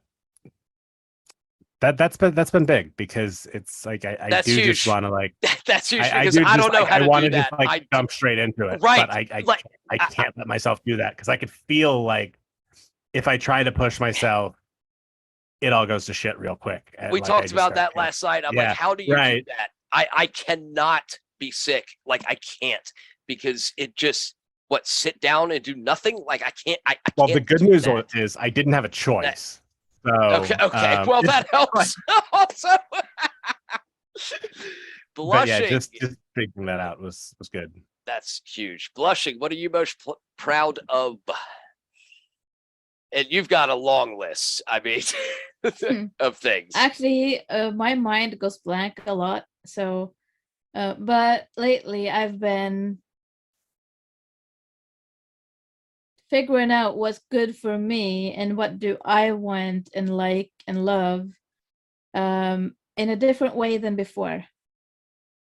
F: been big because it's like I
A: That's
F: do
A: huge.
F: just want to like
A: That's huge
F: I
A: because
F: do
A: I don't
F: just,
A: know
F: like,
A: how
F: I
A: to
F: want
A: do
F: to just
A: that.
F: like jump straight into it,
A: Right,
F: but
A: like,
F: I can't let myself do that because I could feel like if I try to push myself, it all goes to shit real quick. And,
A: we
F: like, I
A: talked
F: just
A: about
F: start
A: that
F: going,
A: last night. I'm
F: Yeah,
A: like, how do you
F: right.
A: do that? I cannot be sick. Like I can't, because it just sit down and do nothing. Like I can't. I
F: Well,
A: can't
F: the good
A: do
F: news
A: that.
F: is I didn't have a choice. So
A: Okay. Well, that helps. Also,
F: but yeah,
A: blushing.
F: just figuring that out was good.
A: That's huge. Blushing. What are you most proud of? And you've got a long list. I mean, of things.
B: Actually, my mind goes blank a lot. So, but lately I've been figuring out what's good for me and what do I want and like and love in a different way than before.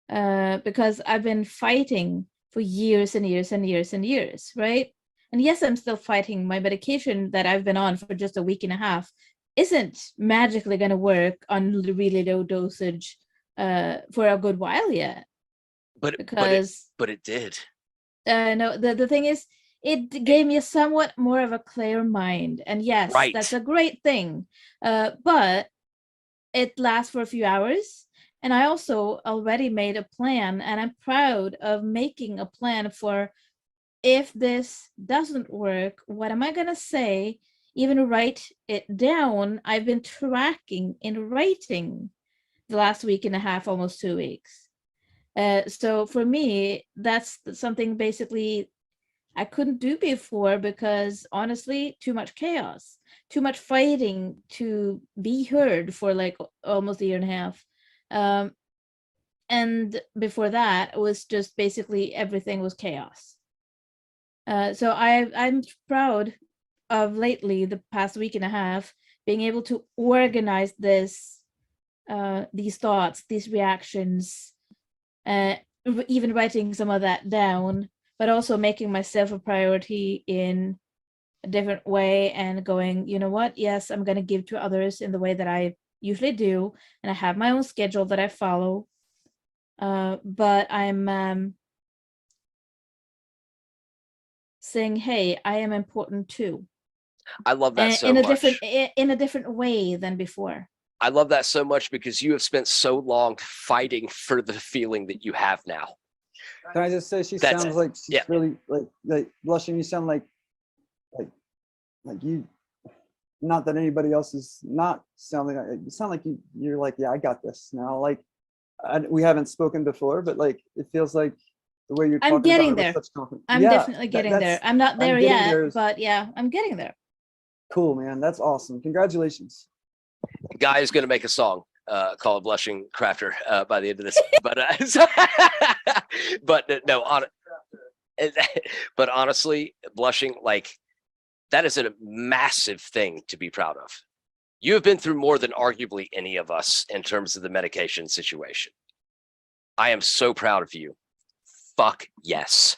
B: Because I've been fighting for years and years and years and years, right? And yes, I'm still fighting. My medication that I've been on for just a week and a half isn't magically going to work on really low dosage for a good while yet.
A: But it did.
B: No, the thing is, it gave me a somewhat more of a clear mind. And yes,
A: Right.
B: that's a great thing. But it lasts for a few hours. And I also already made a plan, and I'm proud of making a plan for if this doesn't work, what am I going to say? Even write it down. I've been tracking and writing the last week and a half, almost 2 weeks. So for me, that's something basically I couldn't do before because honestly, too much chaos, too much fighting to be heard for like almost a year and a half. And before that, it was just basically everything was chaos. So I'm proud of lately, the past week and a half, being able to organize these thoughts, these reactions, even writing some of that down, but also making myself a priority in a different way and going, you know what? Yes, I'm going to give to others in the way that I usually do. And I have my own schedule that I follow. But I'm saying, hey, I am important too.
A: I love that so
B: in a
A: much.
B: in a different way than before.
A: I love that so much because you have spent so long fighting for the feeling that you have now.
D: Can I just say she
A: That's
D: sounds
A: it.
D: like she's
A: Yeah.
D: really like blushing. You sound like you. Not that anybody else is not sounding. You sound like you're like, yeah, I got this now. Like we haven't spoken before, but like it feels like the way you're talking
B: I'm getting
D: about it
B: there.
D: with such confidence.
B: I'm
D: Yeah,
B: definitely getting there. I'm not there
D: getting
B: yet,
D: there.
B: but yeah, I'm getting there.
D: Cool, man. That's awesome. Congratulations.
A: Guy is going to make a song called Blushing Crafter by the end of this. But no, but honestly, blushing, like, that is a massive thing to be proud of. You have been through more than arguably any of us in terms of the medication situation. I am so proud of you. Fuck yes.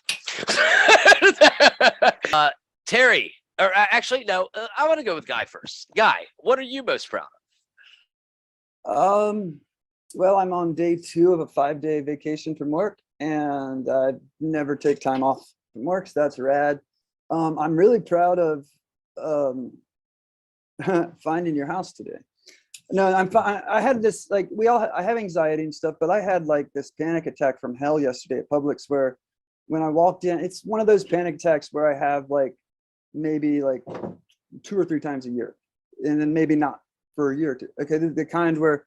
A: Terry, or actually, no, I want to go with Guy first. Guy, what are you most proud of?
D: Well, I'm on day 2 of a 5-day vacation from work, and I never take time off from work, so that's rad. I'm really proud of finding your house today. No, I had this, like, I have anxiety and stuff, but I had like this panic attack from hell yesterday at Publix, where when I walked in, it's one of those panic attacks where I have like maybe like 2 or 3 times a year, and then maybe not for a year or two. Okay, the kind where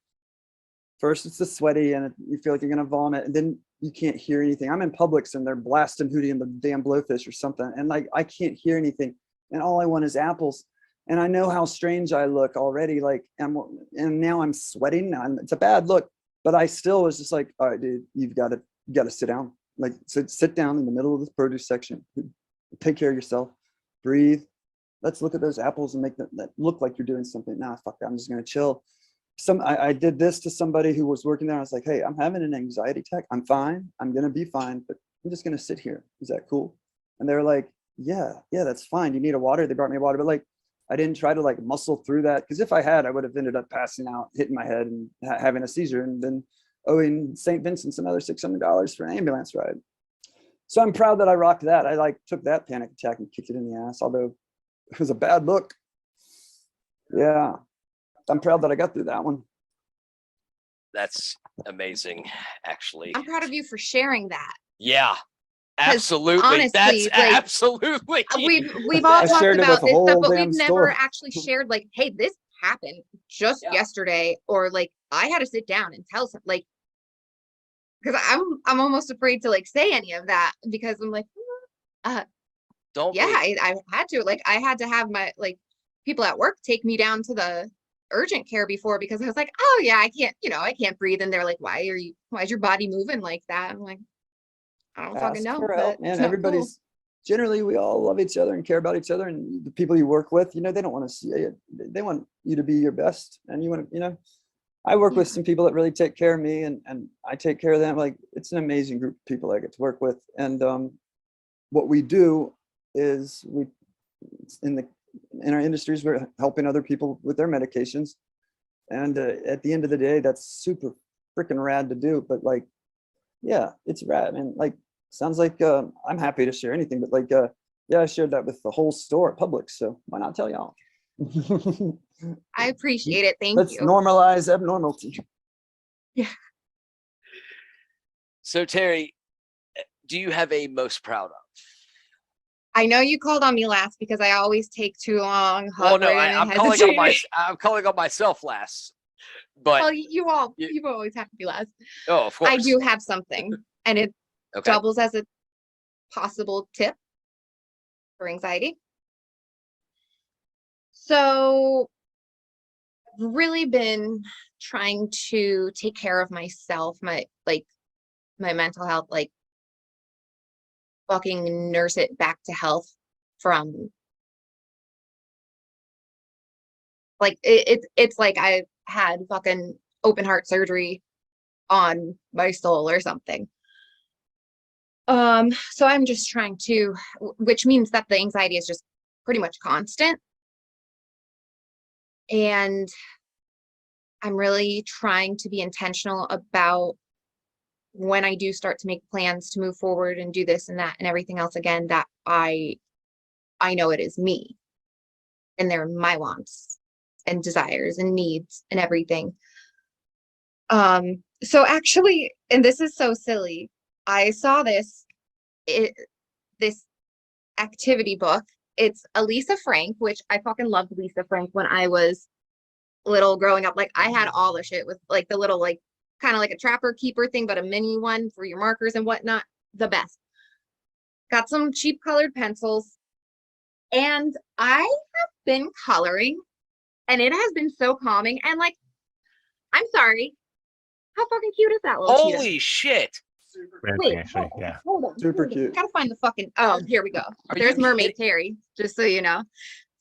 D: first it's the sweaty and you feel like you're gonna vomit, and then you can't hear anything. I'm in Publix and they're blasting Hootie and the damn Blowfish or something, and like I can't hear anything, and all I want is apples. And I know how strange I look already, like, and now I'm sweating. It's a bad look, but I still was just like, all right, dude, you got to sit down. Like, sit down in the middle of the produce section. Take care of yourself. Breathe. Let's look at those apples and make that look like you're doing something. Nah, fuck that. I'm just gonna chill. I did this to somebody who was working there. I was like, hey, I'm having an anxiety attack. I'm fine. I'm gonna be fine, but I'm just gonna sit here. Is that cool? And they're like, yeah, that's fine. You need a water? They brought me water, but like, I didn't try to like muscle through that, because if I had, I would have ended up passing out, hitting my head, and having a seizure, and then owing St. Vincent's another $600 for an ambulance ride. So I'm proud that I rocked that. I like took that panic attack and kicked it in the ass, although it was a bad look. Yeah, I'm proud that I got through that one.
A: That's amazing, actually.
E: I'm proud of you for sharing that.
A: Yeah, absolutely.
E: Honestly,
A: That's
E: like,
A: absolutely.
E: We've all
D: I
E: talked
D: shared it
E: about
D: with the
E: this stuff,
D: whole
E: but we've
D: damn
E: never
D: store.
E: actually shared like, hey, this happened just yesterday, or like I had to sit down and tell some, like, because I'm almost afraid to like say any of that, because I'm like,
A: Don't
E: yeah,
A: be.
E: I had to, like, I had to have my like people at work take me down to the urgent care before, because I was like, oh yeah, I can't breathe, and they're like, why is your body moving like that? I'm like, I don't fucking
D: Ask
E: know,
D: for
E: but
D: help, man.
E: it's not
D: Everybody's
E: cool.
D: generally, we all love each other and care about each other, and the people you work with, they don't want to see you. They want you to be your best, and you want to, I work with some people that really take care of me, and I take care of them. Like, it's an amazing group of people I get to work with. And what we do is in our industries, we're helping other people with their medications. And at the end of the day, that's super freaking rad to do. But like, yeah, it's rad, man. Like, sounds like I'm happy to share anything, but like, yeah, I shared that with the whole store at Publix, so why not tell y'all?
E: I appreciate it. Thank
D: Let's
E: you.
D: normalize abnormality.
E: Yeah.
A: So, Terry, do you have a most proud of?
E: I know you called on me last because I always take too long.
A: Well, no,
E: hovering and
A: I'm calling on
E: hesitating.
A: I'm calling on myself last. But
E: Well, you always have to be last.
A: oh, of course.
E: I do have something, and it
A: Okay.
E: doubles as a possible tip. for anxiety. So I've really been trying to take care of myself, my mental health, like fucking nurse it back to health from like it's like I had fucking open heart surgery on my soul or something. So I'm just trying to, which means that the anxiety is just pretty much constant. And I'm really trying to be intentional about when I do start to make plans to move forward and do this and that and everything else again, that I know it is me and they're my wants and desires and needs and everything. So actually, and this is so silly, I saw this activity book. It's a Lisa Frank, which I fucking loved Lisa Frank when I was little growing up. Like I had all the shit with like the little like kind of like a trapper keeper thing, but a mini one for your markers and whatnot. The best. Got some cheap colored pencils, and I have been coloring, and it has been so calming. And like, I'm sorry, how fucking cute is that little cheetah?
A: Holy shit!
E: Wait,
F: Actually, yeah.
E: hold on.
D: Super cute.
E: Gotta find the fucking. Oh, here we go.
A: Are
E: There's
A: you
E: Mermaid
A: kidding?
E: Terry, just so you know.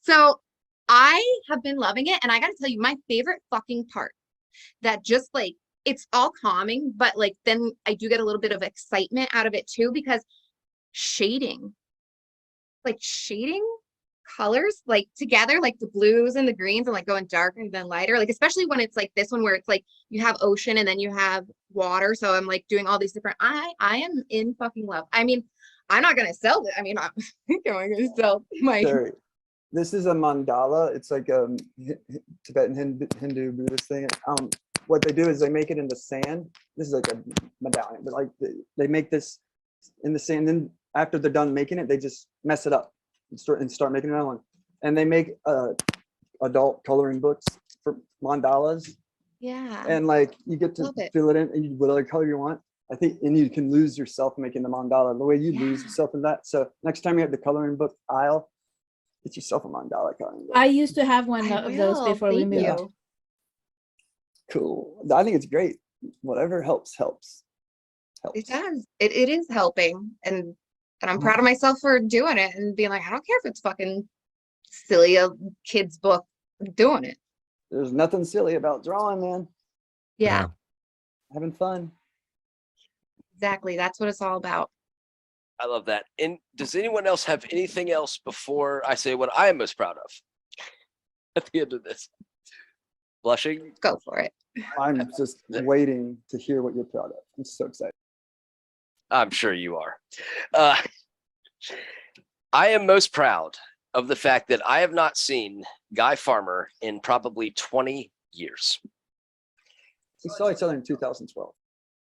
E: So I have been loving it, and I gotta tell you, my favorite fucking part that just like it's all calming, but like then I do get a little bit of excitement out of it too, because shading colors like together, like the blues and the greens, and like going darker and then lighter, like especially when it's like this one where it's like you have ocean and then you have water. So I'm like doing all these different, I am in fucking love. I mean, I'm not gonna sell it. I mean, I'm gonna sell my
D: Terry, this is a mandala. It's like a Tibetan Hindu Buddhist thing. What they do is they make it into sand. This is like a medallion, but like they make this in the sand. Then after they're done making it, they just mess it up and start making another one. And they make adult coloring books for mandalas.
E: yeah.
D: And like you get to
E: Love it.
D: fill it in and whatever color you want. I think, and you can lose yourself making the mandala the way you lose
E: Yeah.
D: yourself in that. So next time you're at the coloring book aisle, get yourself a mandala coloring book.
B: I used to have one
E: I
B: of those
E: will,
B: before we
E: thank
B: moved.
E: you.
D: Cool. I think it's great. Whatever helps.
E: It does. It is helping, and I'm proud of myself for doing it and being like, I don't care if it's fucking silly a kid's book. I'm doing it.
D: There's nothing silly about drawing, man.
E: Yeah,
D: Having fun.
E: exactly. That's what it's all about.
A: I love that. And does anyone else have anything else before I say what I am most proud of at the end of this? Blushing.
E: Go for it.
D: I'm just waiting to hear what you're proud of. I'm so excited.
A: I'm sure you are. I am most proud of the fact that I have not seen Guy Farmer in probably 20 years.
D: We saw each other in 2012.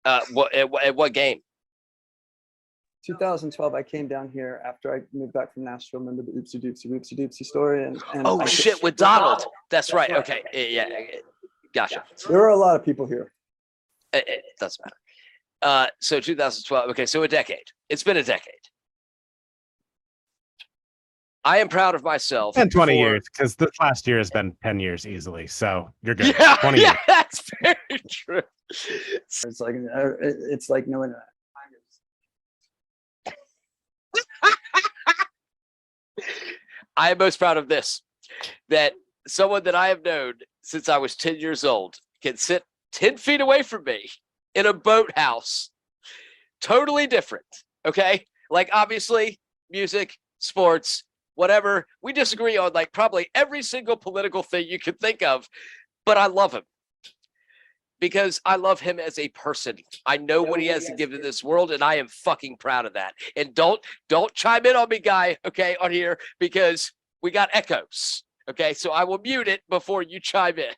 A: At what game?
D: 2012, I came down here after I moved back from Nashville. Remember the oopsie doopsie story? And
A: Oh
D: I-
A: shit, with Donald. That's right. Okay. Yeah. Gotcha.
D: There were a lot of people here.
A: It doesn't matter. So 2012. Okay, so a decade. It's been a decade. I am proud of myself.
F: And 20
A: for-
F: years, because this last year has been 10 years easily. So you're good.
A: Yeah,
F: 20
A: yeah,
F: years.
A: that's very true.
D: It's like no internet.
A: I am most proud of this, that someone that I have known since I was 10 years old can sit 10 feet away from me in a boathouse. Totally different. Okay. Like obviously music, sports, whatever. We disagree on like probably every single political thing you could think of, but I love him because I love him as a person. I know what he has to give to this world, and I am fucking proud of that. And don't chime in on me, Guy, okay, on here, because we got echoes. Okay, so I will mute it before you chime in.